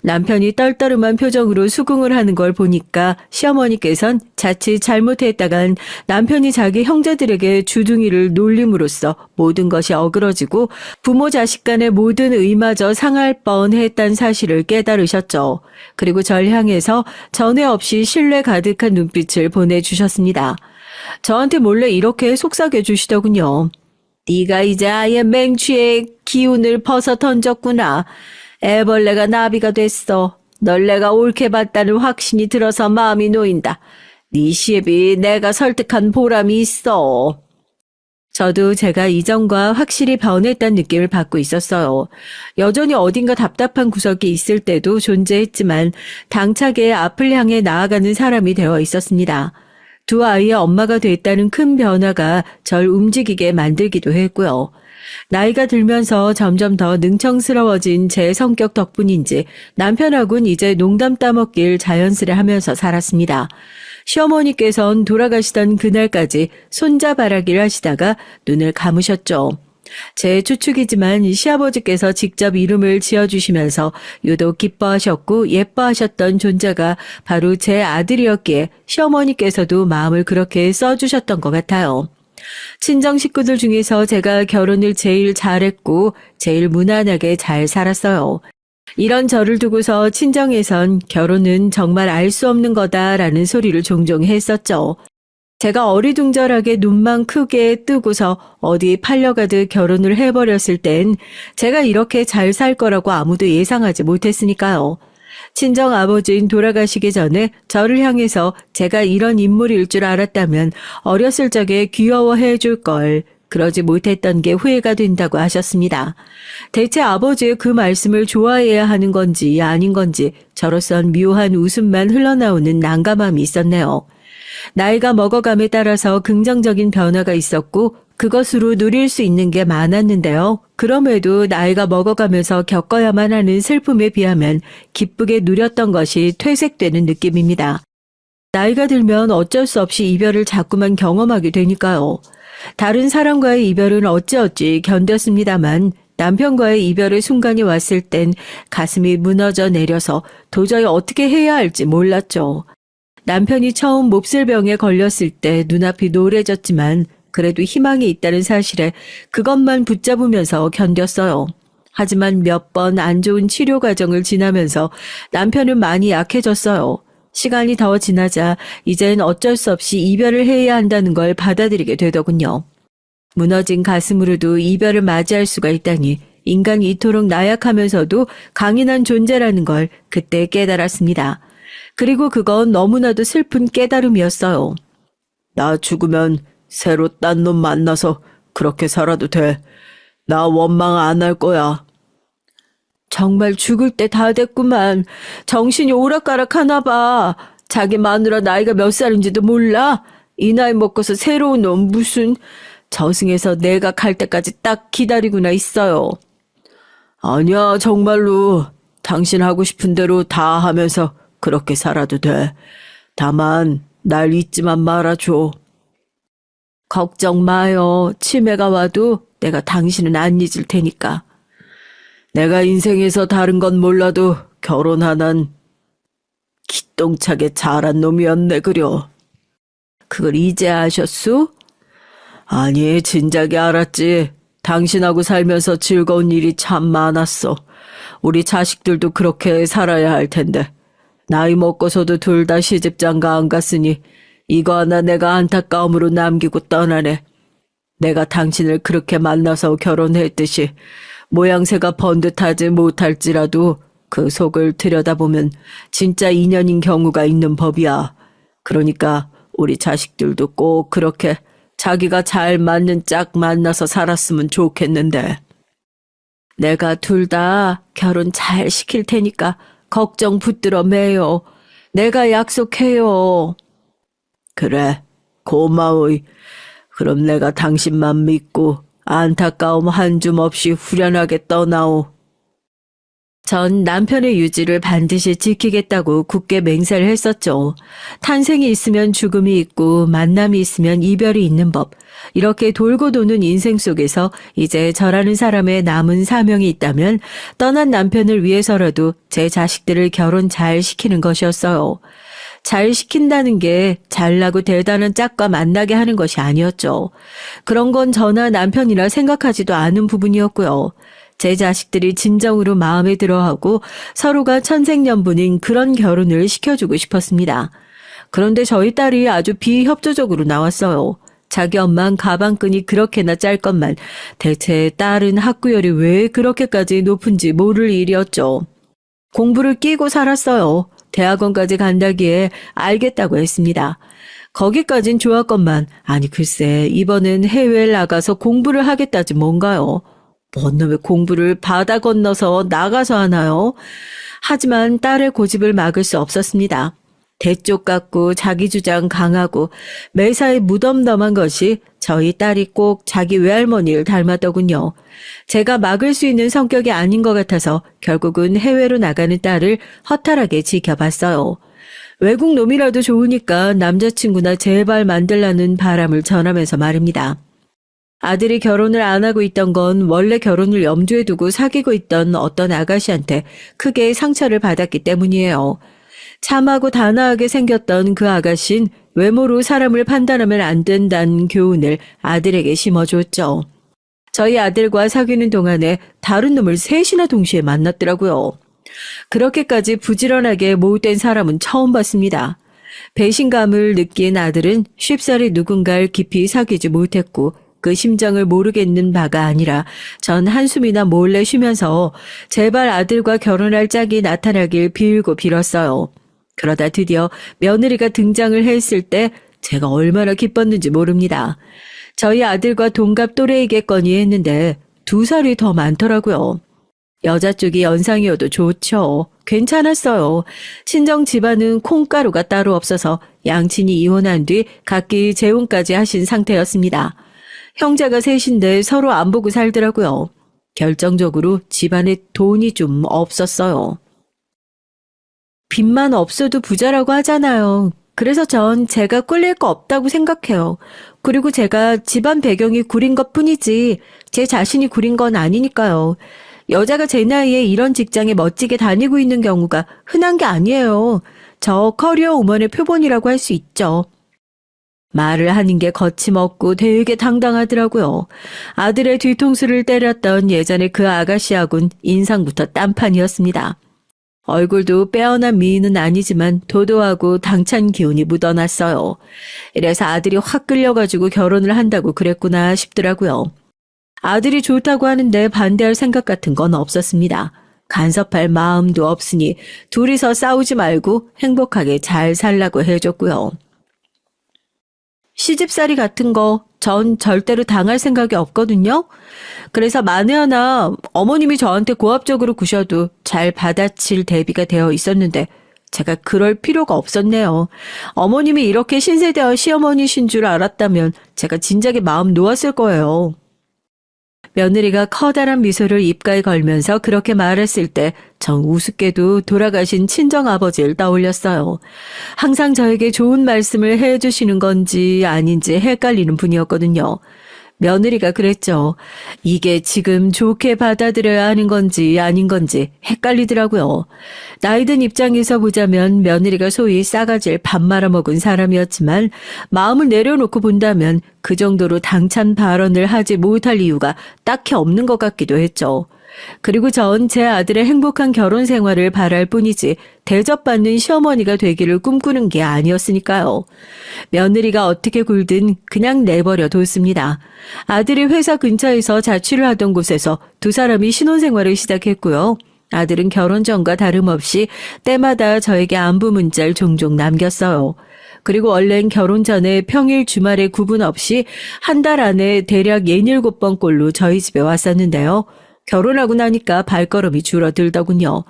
남편이 떨떠름한 표정으로 수긍을 하는 걸 보니까 시어머니께선 자칫 잘못했다간 남편이 자기 형제들에게 주둥이를 놀림으로써 모든 것이 어그러지고 부모 자식 간의 모든 의마저 상할 뻔했단 사실을 깨달으셨죠. 그리고 절 향해서 전에 없이 신뢰 가득한 눈빛을 보내주셨습니다. 저한테 몰래 이렇게 속삭여 주시더군요. 네가 이제 아예 맹취의 기운을 벗어 던졌구나. 애벌레가 나비가 됐어. 널 내가 옳게 봤다는 확신이 들어서 마음이 놓인다. 네 시애비 내가 설득한 보람이 있어. 저도 제가 이전과 확실히 변했다는 느낌을 받고 있었어요. 여전히 어딘가 답답한 구석이 있을 때도 존재했지만 당차게 앞을 향해 나아가는 사람이 되어 있었습니다. 두 아이의 엄마가 됐다는 큰 변화가 절 움직이게 만들기도 했고요. 나이가 들면서 점점 더 능청스러워진 제 성격 덕분인지 남편하고는 이제 농담 따먹길 자연스레 하면서 살았습니다. 시어머니께선 돌아가시던 그날까지 손자바라기를 하시다가 눈을 감으셨죠. 제 추측이지만 시아버지께서 직접 이름을 지어주시면서 유독 기뻐하셨고 예뻐하셨던 존재가 바로 제 아들이었기에 시어머니께서도 마음을 그렇게 써주셨던 것 같아요. 친정 식구들 중에서 제가 결혼을 제일 잘했고 제일 무난하게 잘 살았어요. 이런 저를 두고서 친정에선 결혼은 정말 알 수 없는 거다라는 소리를 종종 했었죠. 제가 어리둥절하게 눈만 크게 뜨고서 어디 팔려가듯 결혼을 해버렸을 땐 제가 이렇게 잘 살 거라고 아무도 예상하지 못했으니까요. 친정 아버지인 돌아가시기 전에 저를 향해서 제가 이런 인물일 줄 알았다면 어렸을 적에 귀여워해 줄 걸. 그러지 못했던 게 후회가 된다고 하셨습니다. 대체 아버지의 그 말씀을 좋아해야 하는 건지 아닌 건지 저로선 묘한 웃음만 흘러나오는 난감함이 있었네요. 나이가 먹어감에 따라서 긍정적인 변화가 있었고 그것으로 누릴 수 있는 게 많았는데요. 그럼에도 나이가 먹어가면서 겪어야만 하는 슬픔에 비하면 기쁘게 누렸던 것이 퇴색되는 느낌입니다. 나이가 들면 어쩔 수 없이 이별을 자꾸만 경험하게 되니까요. 다른 사람과의 이별은 어찌어찌 견뎠습니다만 남편과의 이별의 순간이 왔을 땐 가슴이 무너져 내려서 도저히 어떻게 해야 할지 몰랐죠. 남편이 처음 몹쓸병에 걸렸을 때 눈앞이 노래졌지만 그래도 희망이 있다는 사실에 그것만 붙잡으면서 견뎠어요. 하지만 몇 번 안 좋은 치료 과정을 지나면서 남편은 많이 약해졌어요. 시간이 더 지나자 이젠 어쩔 수 없이 이별을 해야 한다는 걸 받아들이게 되더군요. 무너진 가슴으로도 이별을 맞이할 수가 있다니 인간이 이토록 나약하면서도 강인한 존재라는 걸 그때 깨달았습니다. 그리고 그건 너무나도 슬픈 깨달음이었어요. 나 죽으면 새로 딴 놈 만나서 그렇게 살아도 돼. 나 원망 안 할 거야. 정말 죽을 때 다 됐구만. 정신이 오락가락하나 봐. 자기 마누라 나이가 몇 살인지도 몰라. 이 나이 먹고서 새로운 놈 무슨 저승에서 내가 갈 때까지 딱 기다리고나 있어요. 아니야 정말로. 당신 하고 싶은 대로 다 하면서 그렇게 살아도 돼. 다만 날 잊지만 말아줘. 걱정 마요. 치매가 와도 내가 당신은 안 잊을 테니까. 내가 인생에서 다른 건 몰라도 결혼 하나는 기똥차게 잘한 놈이었네 그려. 그걸 이제 아셨수? 아니 진작에 알았지. 당신하고 살면서 즐거운 일이 참 많았어. 우리 자식들도 그렇게 살아야 할 텐데. 나이 먹고서도 둘 다 시집장가 안 갔으니 이거 하나 내가 안타까움으로 남기고 떠나네. 내가 당신을 그렇게 만나서 결혼했듯이 모양새가 번듯하지 못할지라도 그 속을 들여다보면 진짜 인연인 경우가 있는 법이야. 그러니까 우리 자식들도 꼭 그렇게 자기가 잘 맞는 짝 만나서 살았으면 좋겠는데. 내가 둘 다 결혼 잘 시킬 테니까 걱정 붙들어 매요. 내가 약속해요. 그래, 고마워. 그럼 내가 당신만 믿고 안타까움 한 줌 없이 후련하게 떠나오. 전 남편의 유지를 반드시 지키겠다고 굳게 맹세를 했었죠. 탄생이 있으면 죽음이 있고 만남이 있으면 이별이 있는 법. 이렇게 돌고 도는 인생 속에서 이제 저라는 사람의 남은 사명이 있다면 떠난 남편을 위해서라도 제 자식들을 결혼 잘 시키는 것이었어요. 잘 시킨다는 게 잘나고 대단한 짝과 만나게 하는 것이 아니었죠. 그런 건 저나 남편이라 생각하지도 않은 부분이었고요. 제 자식들이 진정으로 마음에 들어하고 서로가 천생연분인 그런 결혼을 시켜주고 싶었습니다. 그런데 저희 딸이 아주 비협조적으로 나왔어요. 자기 엄만 가방끈이 그렇게나 짧건만 대체 딸은 학구열이 왜 그렇게까지 높은지 모를 일이었죠. 공부를 끼고 살았어요. 대학원까지 간다기에 알겠다고 했습니다. 거기까진 좋았건만 아니 글쎄 이번엔 해외에 나가서 공부를 하겠다지 뭔가요. 뭔 놈의 공부를 바다 건너서 나가서 하나요? 하지만 딸의 고집을 막을 수 없었습니다. 대쪽 같고 자기 주장 강하고 매사에 무덤덤한 것이 저희 딸이 꼭 자기 외할머니를 닮았더군요. 제가 막을 수 있는 성격이 아닌 것 같아서 결국은 해외로 나가는 딸을 허탈하게 지켜봤어요. 외국 놈이라도 좋으니까 남자친구나 제발 만들라는 바람을 전하면서 말입니다. 아들이 결혼을 안 하고 있던 건 원래 결혼을 염두에 두고 사귀고 있던 어떤 아가씨한테 크게 상처를 받았기 때문이에요. 참하고 단아하게 생겼던 그 아가씨는 외모로 사람을 판단하면 안 된다는 교훈을 아들에게 심어줬죠. 저희 아들과 사귀는 동안에 다른 놈을 셋이나 동시에 만났더라고요. 그렇게까지 부지런하게 모uten 사람은 처음 봤습니다. 배신감을 느낀 아들은 쉽사리 누군가를 깊이 사귀지 못했고 그 심정을 모르겠는 바가 아니라 전 한숨이나 몰래 쉬면서 제발 아들과 결혼할 짝이 나타나길 빌고 빌었어요. 그러다 드디어 며느리가 등장을 했을 때 제가 얼마나 기뻤는지 모릅니다. 저희 아들과 동갑 또래이겠거니 했는데 2살이 더 많더라고요. 여자 쪽이 연상이어도 좋죠. 괜찮았어요. 친정 집안은 콩가루가 따로 없어서 양친이 이혼한 뒤 각기 재혼까지 하신 상태였습니다. 형제가 셋인데 서로 안 보고 살더라고요. 결정적으로 집안에 돈이 좀 없었어요. 빚만 없어도 부자라고 하잖아요. 그래서 전 제가 꿀릴 거 없다고 생각해요. 그리고 제가 집안 배경이 구린 것 뿐이지 제 자신이 구린 건 아니니까요. 여자가 제 나이에 이런 직장에 멋지게 다니고 있는 경우가 흔한 게 아니에요. 저 커리어 우먼의 표본이라고 할 수 있죠. 말을 하는 게 거침없고 되게 당당하더라고요. 아들의 뒤통수를 때렸던 예전에 그 아가씨하고는 인상부터 딴판이었습니다. 얼굴도 빼어난 미인은 아니지만 도도하고 당찬 기운이 묻어났어요. 이래서 아들이 확 끌려가지고 결혼을 한다고 그랬구나 싶더라고요. 아들이 좋다고 하는데 반대할 생각 같은 건 없었습니다. 간섭할 마음도 없으니 둘이서 싸우지 말고 행복하게 잘 살라고 해줬고요. 시집살이 같은 거 전 절대로 당할 생각이 없거든요. 그래서 만에 하나 어머님이 저한테 고압적으로 구셔도 잘 받아칠 대비가 되어 있었는데 제가 그럴 필요가 없었네요. 어머님이 이렇게 신세대와 시어머니신 줄 알았다면 제가 진작에 마음 놓았을 거예요. 며느리가 커다란 미소를 입가에 걸면서 그렇게 말했을 때 전 우습게도 돌아가신 친정아버지를 떠올렸어요. 항상 저에게 좋은 말씀을 해주시는 건지 아닌지 헷갈리는 분이었거든요. 며느리가 그랬죠. 이게 지금 좋게 받아들여야 하는 건지 아닌 건지 헷갈리더라고요. 나이든 입장에서 보자면 며느리가 소위 싸가지를 밥 말아먹은 사람이었지만 마음을 내려놓고 본다면 그 정도로 당찬 발언을 하지 못할 이유가 딱히 없는 것 같기도 했죠. 그리고 전 제 아들의 행복한 결혼 생활을 바랄 뿐이지 대접받는 시어머니가 되기를 꿈꾸는 게 아니었으니까요. 며느리가 어떻게 굴든 그냥 내버려 뒀습니다. 아들이 회사 근처에서 자취를 하던 곳에서 두 사람이 신혼생활을 시작했고요. 아들은 결혼 전과 다름없이 때마다 저에게 안부 문자를 종종 남겼어요. 그리고 원래는 결혼 전에 평일 주말에 구분 없이 한 달 안에 대략 67번꼴로 저희 집에 왔었는데요. 결혼하고 나니까 발걸음이 줄어들더군요.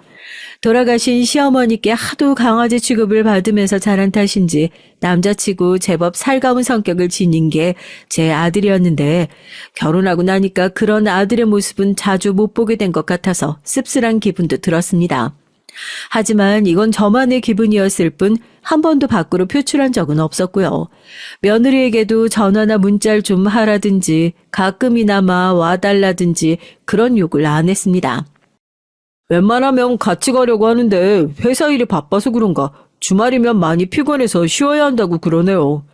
돌아가신 시어머니께 하도 강아지 취급을 받으면서 자란 탓인지 남자치고 제법 살가운 성격을 지닌 게 제 아들이었는데 결혼하고 나니까 그런 아들의 모습은 자주 못 보게 된 것 같아서 씁쓸한 기분도 들었습니다. 하지만 이건 저만의 기분이었을 뿐 한 번도 밖으로 표출한 적은 없었고요. 며느리에게도 전화나 문자를 좀 하라든지 가끔이나마 와달라든지 그런 요구를 안 했습니다. 웬만하면 같이 가려고 하는데 회사 일이 바빠서 그런가 주말이면 많이 피곤해서 쉬어야 한다고 그러네요.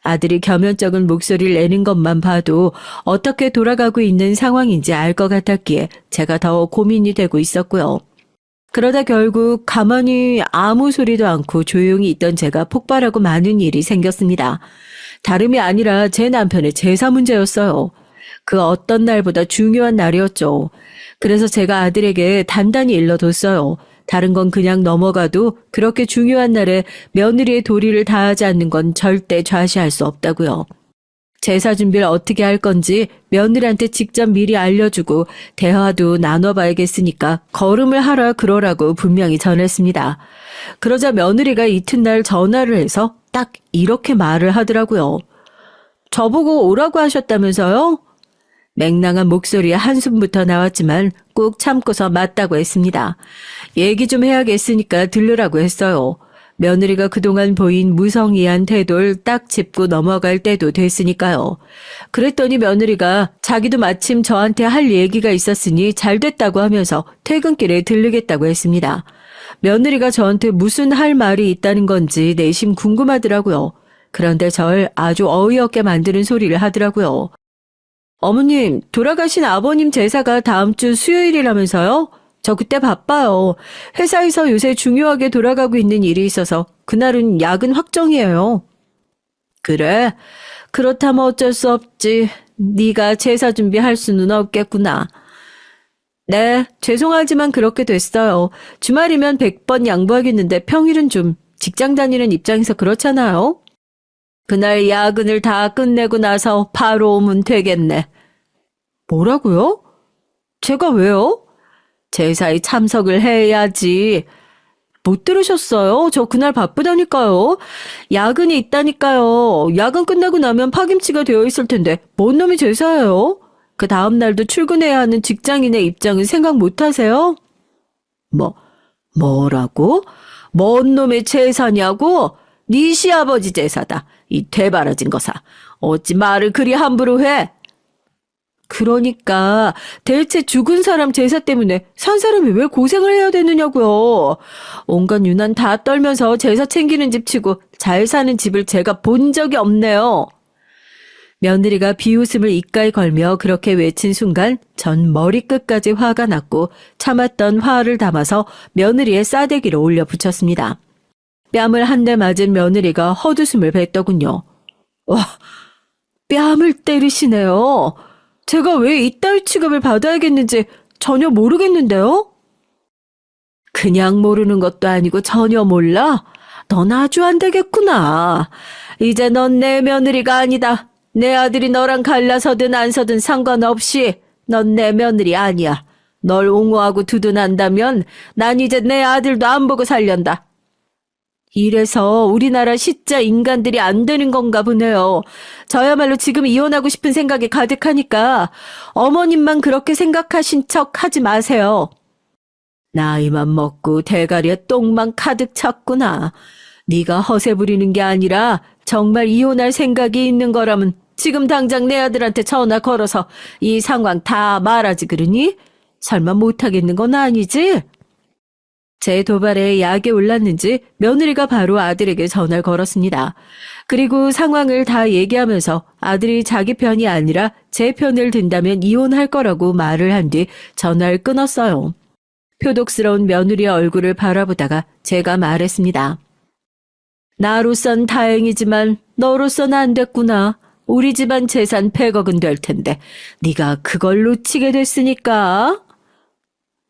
아들이 겸연쩍은 목소리를 내는 것만 봐도 어떻게 돌아가고 있는 상황인지 알 것 같았기에 제가 더 고민이 되고 있었고요. 그러다 결국 가만히 아무 소리도 않고 조용히 있던 제가 폭발하고 많은 일이 생겼습니다. 다름이 아니라 제 남편의 제사 문제였어요. 그 어떤 날보다 중요한 날이었죠. 그래서 제가 아들에게 단단히 일러뒀어요. 다른 건 그냥 넘어가도 그렇게 중요한 날에 며느리의 도리를 다하지 않는 건 절대 좌시할 수 없다고요. 제사 준비를 어떻게 할 건지 며느리한테 직접 미리 알려주고 대화도 나눠봐야겠으니까 걸음을 하라 그러라고 분명히 전했습니다. 그러자 며느리가 이튿날 전화를 해서 딱 이렇게 말을 하더라고요. 저보고 오라고 하셨다면서요? 맹랑한 목소리에 한숨부터 나왔지만 꾹 참고서 맞다고 했습니다. 얘기 좀 해야겠으니까 들르라고 했어요. 며느리가 그동안 보인 무성의한 태도를 딱 짚고 넘어갈 때도 됐으니까요. 그랬더니 며느리가 자기도 마침 저한테 할 얘기가 있었으니 잘 됐다고 하면서 퇴근길에 들르겠다고 했습니다. 며느리가 저한테 무슨 할 말이 있다는 건지 내심 궁금하더라고요. 그런데 절 아주 어이없게 만드는 소리를 하더라고요. 어머님, 돌아가신 아버님 제사가 다음 주 수요일이라면서요? 저 그때 바빠요. 회사에서 요새 중요하게 돌아가고 있는 일이 있어서 그날은 야근 확정이에요. 그래? 그렇다면 어쩔 수 없지. 네가 제사 준비할 수는 없겠구나. 네, 죄송하지만 그렇게 됐어요. 주말이면 100번 양보하겠는데 평일은 좀 직장 다니는 입장에서 그렇잖아요. 그날 야근을 다 끝내고 나서 바로 오면 되겠네. 뭐라고요? 제가 왜요? 제사에 참석을 해야지. 못 들으셨어요? 저 그날 바쁘다니까요. 야근이 있다니까요. 야근 끝나고 나면 파김치가 되어 있을 텐데 뭔 놈이 제사예요? 그 다음 날도 출근해야 하는 직장인의 입장은 생각 못 하세요? 뭐라고? 뭔 놈의 제사냐고? 네 시아버지 제사다. 이 되바라진 거사. 어찌 말을 그리 함부로 해? 그러니까 대체 죽은 사람 제사 때문에 산 사람이 왜 고생을 해야 되느냐고요. 온갖 유난 다 떨면서 제사 챙기는 집 치고 잘 사는 집을 제가 본 적이 없네요. 며느리가 비웃음을 입가에 걸며 그렇게 외친 순간 전 머리끝까지 화가 났고 참았던 화를 담아서 며느리의 싸대기를 올려 붙였습니다. 뺨을 한 대 맞은 며느리가 헛웃음을 뱉더군요. 와, 뺨을 때리시네요. 제가 왜 이따위 취급을 받아야겠는지 전혀 모르겠는데요? 그냥 모르는 것도 아니고 전혀 몰라? 넌 아주 안 되겠구나. 이제 넌 내 며느리가 아니다. 내 아들이 너랑 갈라서든 안 서든 상관없이 넌 내 며느리 아니야. 널 옹호하고 두둔한다면 난 이제 내 아들도 안 보고 살련다. 이래서 우리나라 시자 인간들이 안 되는 건가 보네요. 저야말로 지금 이혼하고 싶은 생각이 가득하니까 어머님만 그렇게 생각하신 척 하지 마세요. 나이만 먹고 대가리에 똥만 가득 찼구나. 네가 허세 부리는 게 아니라 정말 이혼할 생각이 있는 거라면 지금 당장 내 아들한테 전화 걸어서 이 상황 다 말하지 그러니? 설마 못하겠는 건 아니지? 제 도발에 약이 올랐는지 며느리가 바로 아들에게 전화를 걸었습니다. 그리고 상황을 다 얘기하면서 아들이 자기 편이 아니라 제 편을 든다면 이혼할 거라고 말을 한 뒤 전화를 끊었어요. 표독스러운 며느리의 얼굴을 바라보다가 제가 말했습니다. 나로선 다행이지만 너로선 안 됐구나. 우리 집안 재산 100억은 될 텐데 네가 그걸 놓치게 됐으니까.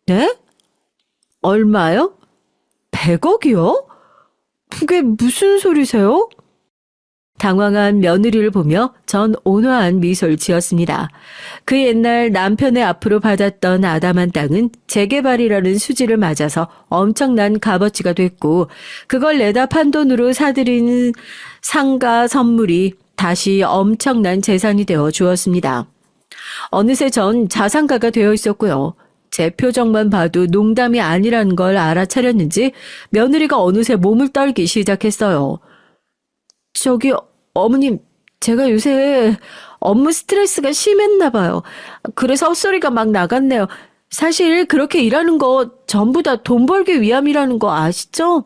네? 얼마요? 100억이요? 그게 무슨 소리세요? 당황한 며느리를 보며 전 온화한 미소를 지었습니다. 그 옛날 남편의 앞으로 받았던 아담한 땅은 재개발이라는 수지를 맞아서 엄청난 값어치가 됐고 그걸 내다 판 돈으로 사들인 상가 선물이 다시 엄청난 재산이 되어 주었습니다. 어느새 전 자산가가 되어 있었고요. 제 표정만 봐도 농담이 아니라는 걸 알아차렸는지 며느리가 어느새 몸을 떨기 시작했어요. 저기 어머님, 제가 요새 업무 스트레스가 심했나 봐요. 그래서 헛소리가 막 나갔네요. 사실 그렇게 일하는 거 전부 다 돈 벌기 위함이라는 거 아시죠?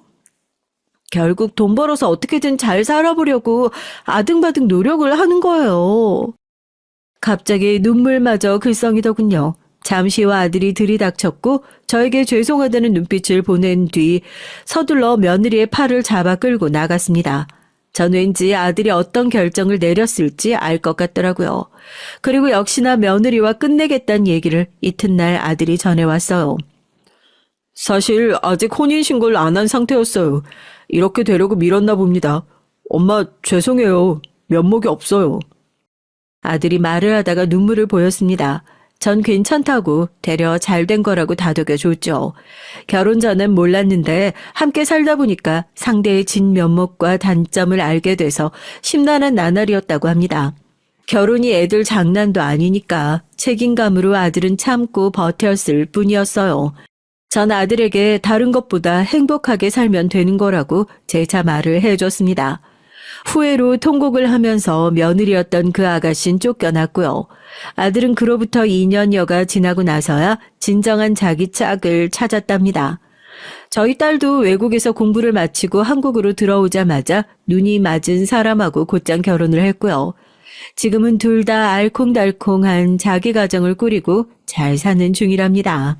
결국 돈 벌어서 어떻게든 잘 살아보려고 아등바등 노력을 하는 거예요. 갑자기 눈물마저 글썽이더군요. 잠시와 아들이 들이닥쳤고 저에게 죄송하다는 눈빛을 보낸 뒤 서둘러 며느리의 팔을 잡아 끌고 나갔습니다. 전 왠지 아들이 어떤 결정을 내렸을지 알 것 같더라고요. 그리고 역시나 며느리와 끝내겠다는 얘기를 이튿날 아들이 전해왔어요. 사실 아직 혼인신고를 안 한 상태였어요. 이렇게 되려고 밀었나 봅니다. 엄마 죄송해요. 면목이 없어요. 아들이 말을 하다가 눈물을 보였습니다. 전 괜찮다고 되려 잘된 거라고 다독여줬죠. 결혼 전엔 몰랐는데 함께 살다 보니까 상대의 진면목과 단점을 알게 돼서 심란한 나날이었다고 합니다. 결혼이 애들 장난도 아니니까 책임감으로 아들은 참고 버텼을 뿐이었어요. 전 아들에게 다른 것보다 행복하게 살면 되는 거라고 재차 말을 해줬습니다. 후회로 통곡을 하면서 며느리였던 그 아가씨는 쫓겨났고요. 아들은 그로부터 2년여가 지나고 나서야 진정한 자기 짝을 찾았답니다. 저희 딸도 외국에서 공부를 마치고 한국으로 들어오자마자 눈이 맞은 사람하고 곧장 결혼을 했고요. 지금은 둘 다 알콩달콩한 자기 가정을 꾸리고 잘 사는 중이랍니다.